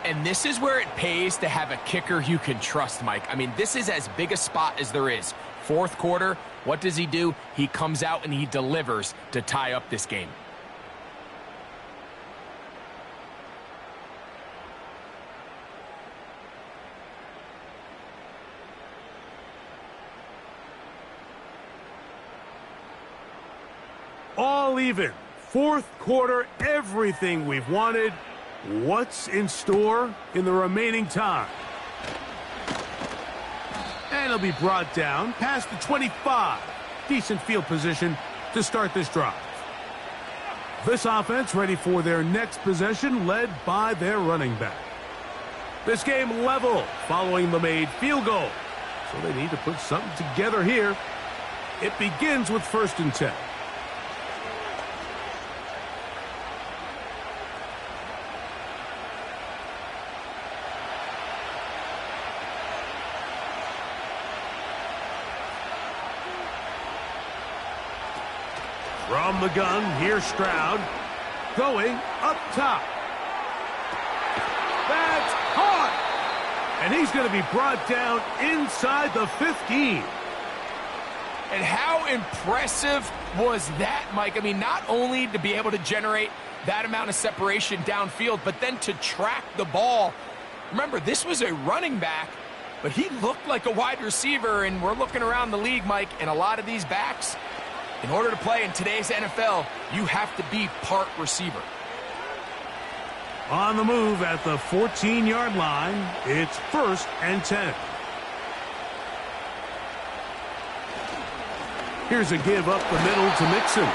And this is where it pays to have a kicker you can trust, Mike. I mean, this is as big a spot as there is. Fourth quarter, what does he do? He comes out and he delivers to tie up this game. All even. Fourth quarter, everything we've wanted. What's in store in the remaining time? And he'll be brought down past the 25. Decent field position to start this drive. This offense ready for their next possession, led by their running back. This game level following the made field goal. So they need to put something together here. It begins with 1st and 10. From the gun, here's Stroud. Going up top. That's caught! And he's going to be brought down inside the 15. And how impressive was that, Mike? I mean, not only to be able to generate that amount of separation downfield, but then to track the ball. Remember, this was a running back, but he looked like a wide receiver, and we're looking around the league, Mike, and a lot of these backs, in order to play in today's NFL, you have to be part receiver. On the move at the 14-yard line, it's 1st and 10. Here's a give up the middle to Mixon.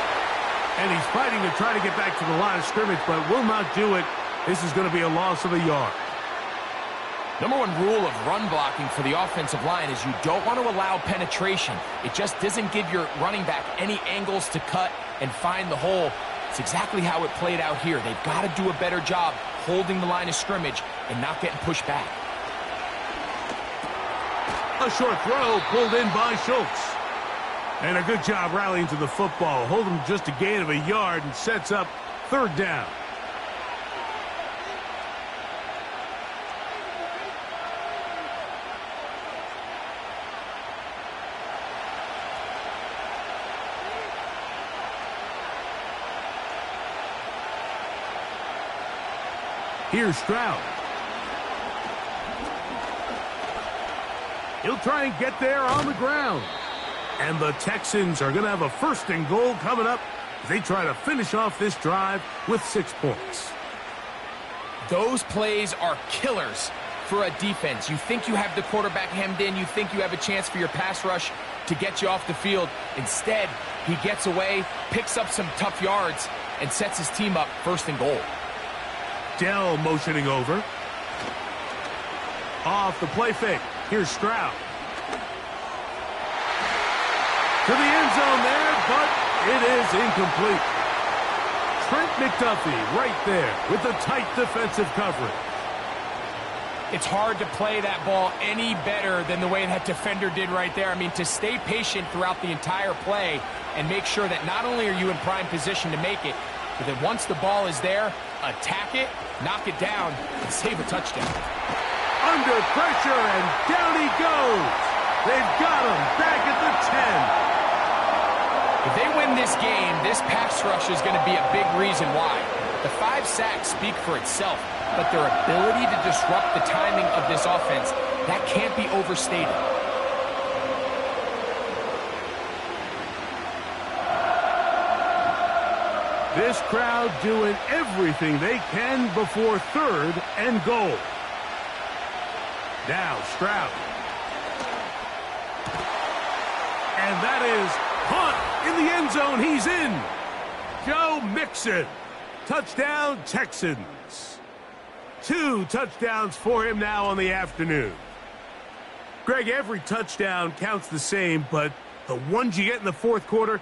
And he's fighting to try to get back to the line of scrimmage, but will not do it. This is going to be a loss of a yard. Number one rule of run blocking for the offensive line is you don't want to allow penetration. It just doesn't give your running back any angles to cut and find the hole. It's exactly how it played out here. They've got to do a better job holding the line of scrimmage and not getting pushed back. A short throw pulled in by Schultz. And a good job rallying to the football. Holding just a gain of a yard and sets up 3rd down. Here's Stroud. He'll try and get there on the ground. And the Texans are going to have a 1st and goal coming up as they try to finish off this drive with 6 points. Those plays are killers for a defense. You think you have the quarterback hemmed in. You think you have a chance for your pass rush to get you off the field. Instead, he gets away, picks up some tough yards, and sets his team up 1st and goal. Dell motioning over. Off the play fake. Here's Stroud. To the end zone there, but it is incomplete. Trent McDuffie right there with the tight defensive coverage. It's hard to play that ball any better than the way that defender did right there. I mean, to stay patient throughout the entire play and make sure that not only are you in prime position to make it, But then once the ball is there, attack it, knock it down, and save a touchdown. Under pressure, and down he goes. They've got him back at the 10. If they win this game, this pass rush is going to be a big reason why. The 5 sacks speak for itself, but their ability to disrupt the timing of this offense, that can't be overstated. This crowd doing everything they can before 3rd and goal. Now Stroud. And that is Hunt in the end zone. He's in. Joe Mixon. Touchdown, Texans. 2 touchdowns for him now on the afternoon. Greg, every touchdown counts the same, but the ones you get in the 4th quarter,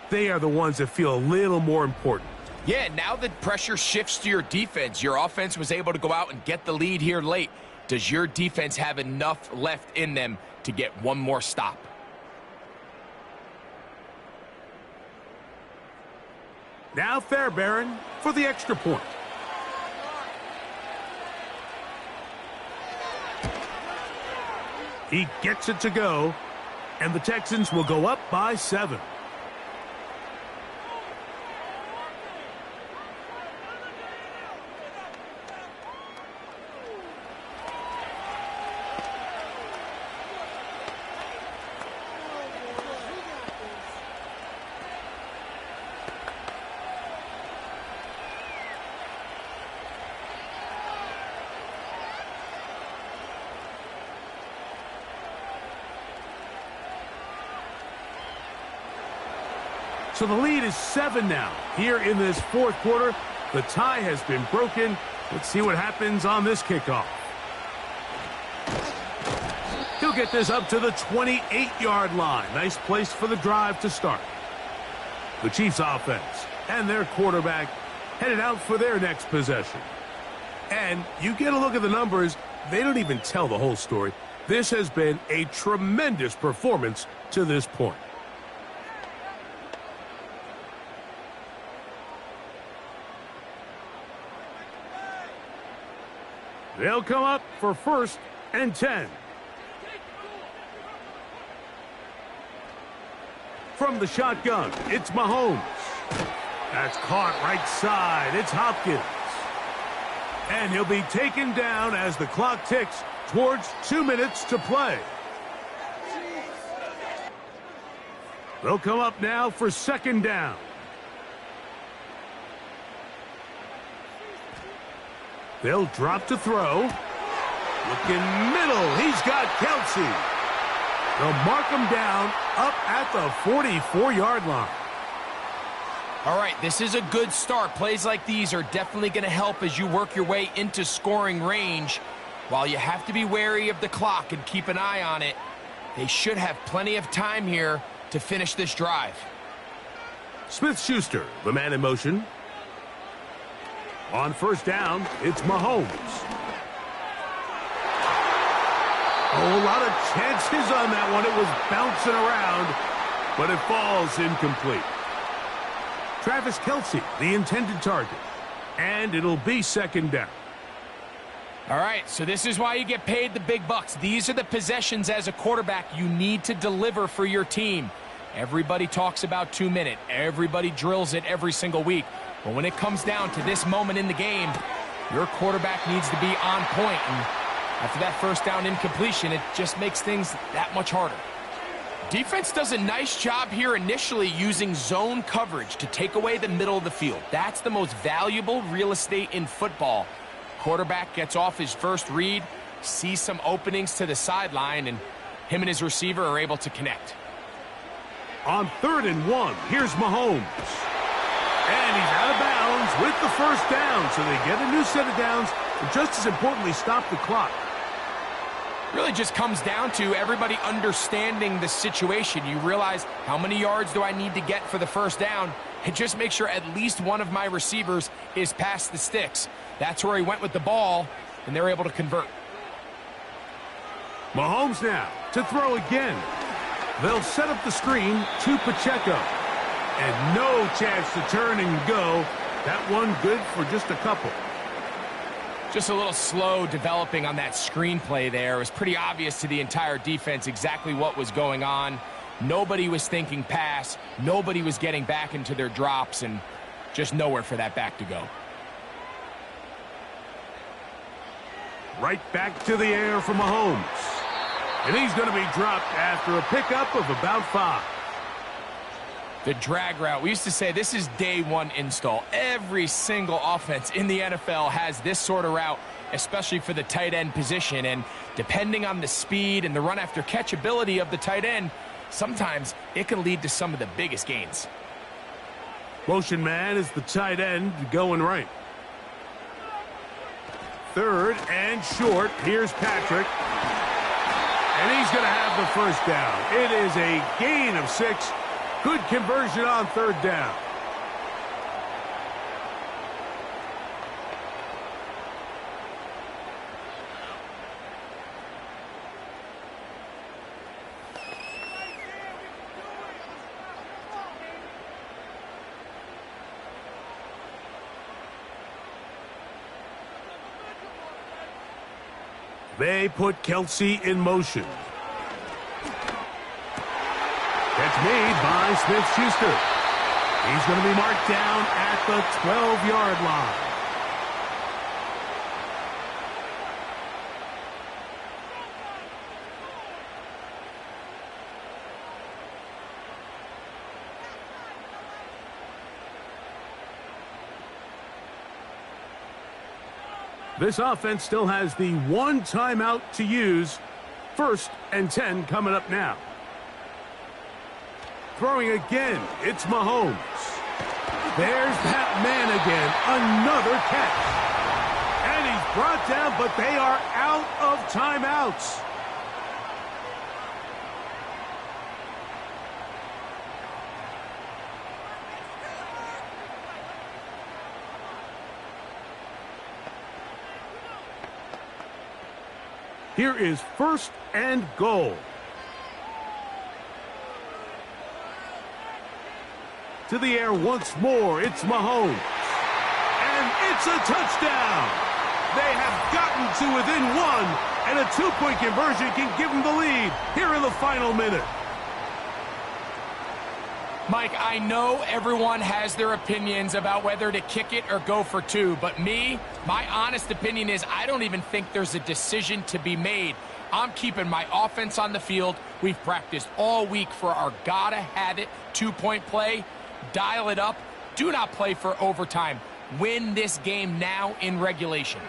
they are the ones that feel a little more important. Yeah, now the pressure shifts to your defense. Your offense was able to go out and get the lead here late. Does your defense have enough left in them to get one more stop? Now Fairbairn for the extra point. He gets it to go, and the Texans will go up by 7. So the lead is 7 now. Here in this 4th quarter, the tie has been broken. Let's see what happens on this kickoff. He'll get this up to the 28-yard line. Nice place for the drive to start. The Chiefs offense and their quarterback headed out for their next possession. And you get a look at the numbers, they don't even tell the whole story. This has been a tremendous performance to this point. They'll come up for 1st and 10. From the shotgun, it's Mahomes. That's caught right side. It's Hopkins. And he'll be taken down as the clock ticks towards 2 minutes to play. They'll come up now for 2nd down. They'll drop to throw. Looking middle. He's got Kelsey. They'll mark him down up at the 44-yard line. All right, this is a good start. Plays like these are definitely going to help as you work your way into scoring range. While you have to be wary of the clock and keep an eye on it, they should have plenty of time here to finish this drive. Smith-Schuster, the man in motion. On 1st down, it's Mahomes. Oh, a lot of chances on that one. It was bouncing around, but it falls incomplete. Travis Kelsey, the intended target. And it'll be 2nd down. All right, so this is why you get paid the big bucks. These are the possessions as a quarterback you need to deliver for your team. Everybody talks about 2 minute. Everybody drills it every single week. But when it comes down to this moment in the game, your quarterback needs to be on point. And after that 1st down incompletion, it just makes things that much harder. Defense does a nice job here initially using zone coverage to take away the middle of the field. That's the most valuable real estate in football. Quarterback gets off his first read, sees some openings to the sideline, and him and his receiver are able to connect. On 3rd and 1, here's Mahomes. And he's out of bounds with the 1st down, so they get a new set of downs, and just as importantly, stop the clock. Really just comes down to everybody understanding the situation. You realize, how many yards do I need to get for the 1st down? And just make sure at least one of my receivers is past the sticks. That's where he went with the ball, and they're able to convert. Mahomes now to throw again. They'll set up the screen to Pacheco. And no chance to turn and go That one good for just a couple. Just a little slow developing on that screenplay there. It was pretty obvious to the entire defense exactly what was going on. Nobody was thinking pass. Nobody was getting back into their drops, and just nowhere for that back to go. Right back to the air for Mahomes. And he's going to be dropped after a pickup of about 5. The drag route. We used to say this is day one install. Every single offense in the NFL has this sort of route, especially for the tight end position. And depending on the speed and the run after catch ability of the tight end, sometimes it can lead to some of the biggest gains. Motion man is the tight end going right. 3rd and short. Here's Patrick. And he's going to have the first down. It is a gain of 6. Good conversion on 3rd down. They put Kelsey in motion. That's made by Smith-Schuster. He's going to be marked down at the 12-yard line. This offense still has the 1 timeout to use. 1st and 10 coming up now. Throwing again, it's Mahomes. There's that man again, another catch. And he's brought down, but they are out of timeouts. Here is 1st and goal. To the air once more, it's Mahomes. And it's a touchdown. They have gotten to within 1, and a 2-point conversion can give them the lead here in the final minute. Mike, I know everyone has their opinions about whether to kick it or go for 2, but my honest opinion is I don't even think there's a decision to be made. I'm keeping my offense on the field. We've practiced all week for our gotta-have-it 2-point play. Dial it up. Do not play for overtime. Win this game now in regulation.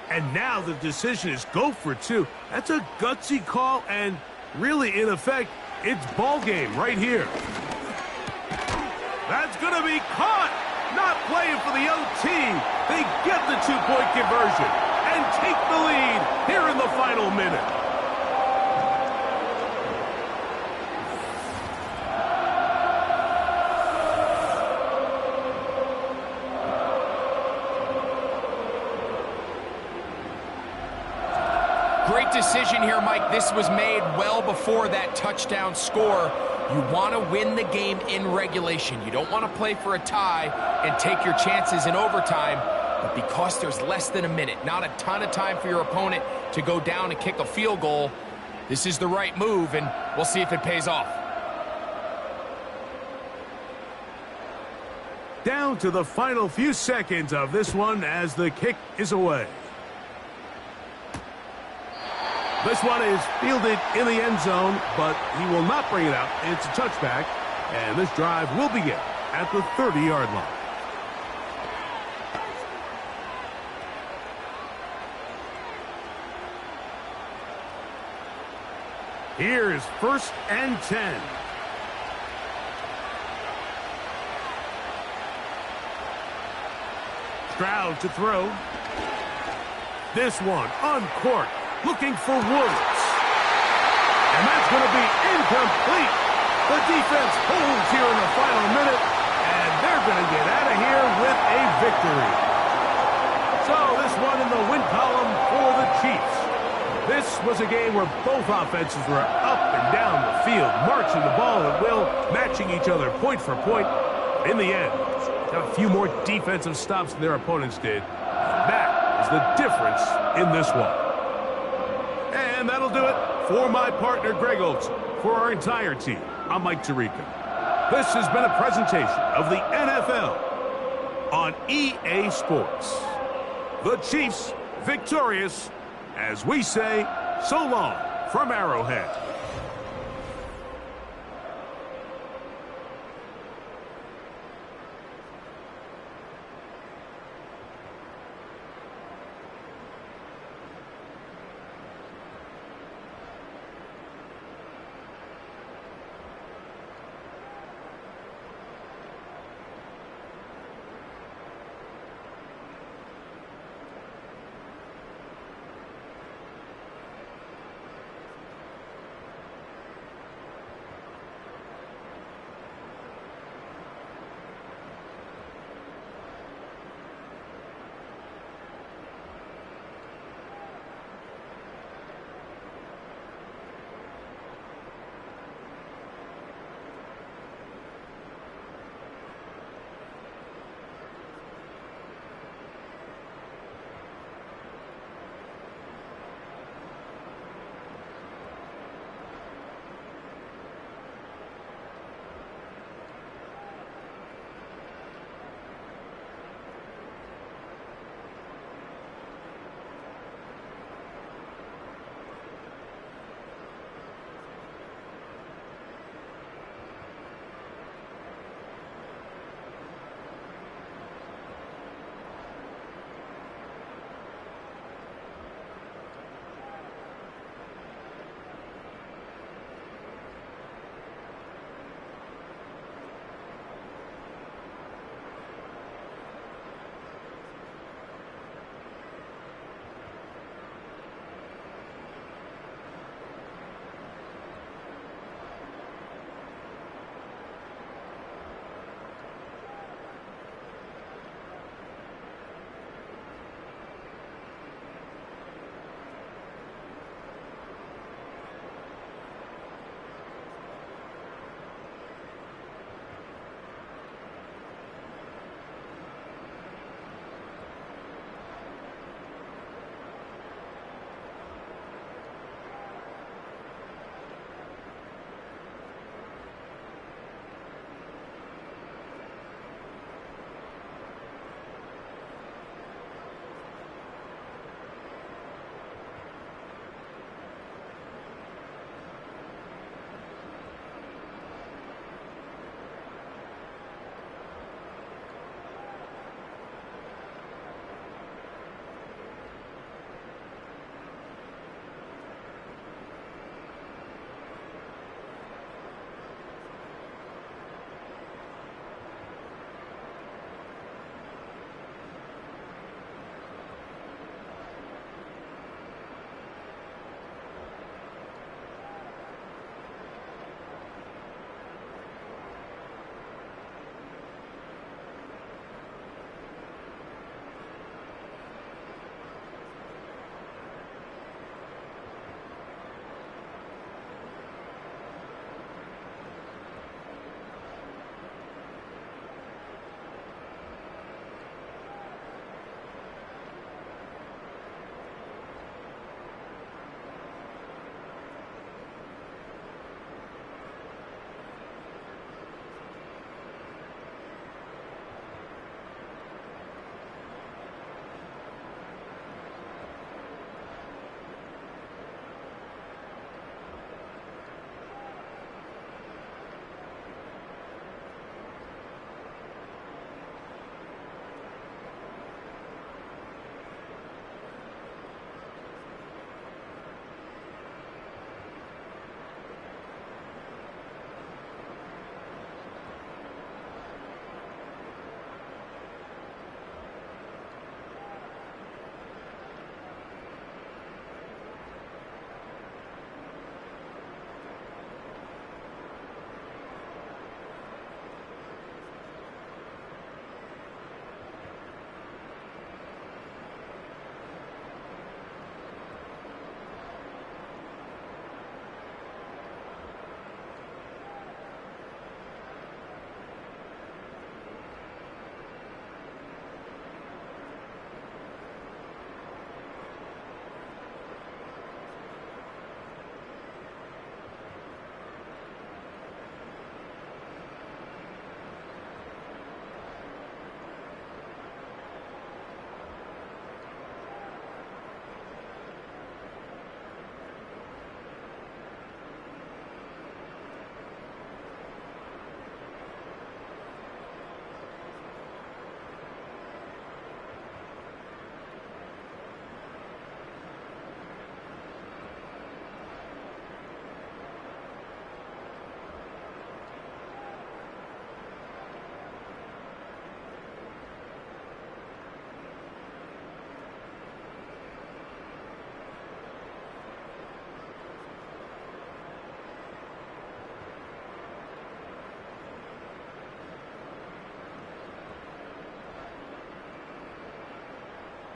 And now the decision is go for 2. That's a gutsy call, and really, in effect, it's ball game right here. That's going to be caught. Not playing for the OT. They get the 2-point conversion and take the lead here in the final minute. Great decision here, Mike. This was made well before that touchdown score. You want to win the game in regulation. You don't want to play for a tie and take your chances in overtime. But because there's less than a minute, not a ton of time for your opponent to go down and kick a field goal, this is the right move, and we'll see if it pays off. Down to the final few seconds of this one as the kick is away. This one is fielded in the end zone, but he will not bring it out. It's a touchback, and this drive will begin at the 30-yard line. Here is 1st and 10. Stroud to throw. This one uncorked. Looking for Woods. And that's going to be incomplete. The defense holds here in the final minute, and they're going to get out of here with a victory. So this one in the win column for the Chiefs. This was a game where both offenses were up and down the field, marching the ball at will, matching each other point for point. In the end, a few more defensive stops than their opponents did. That is the difference in this one. And that'll do it for my partner, Greg Olson. For our entire team, I'm Mike Tirico. This has been a presentation of the NFL on EA Sports. The Chiefs victorious, as we say, so long from Arrowhead.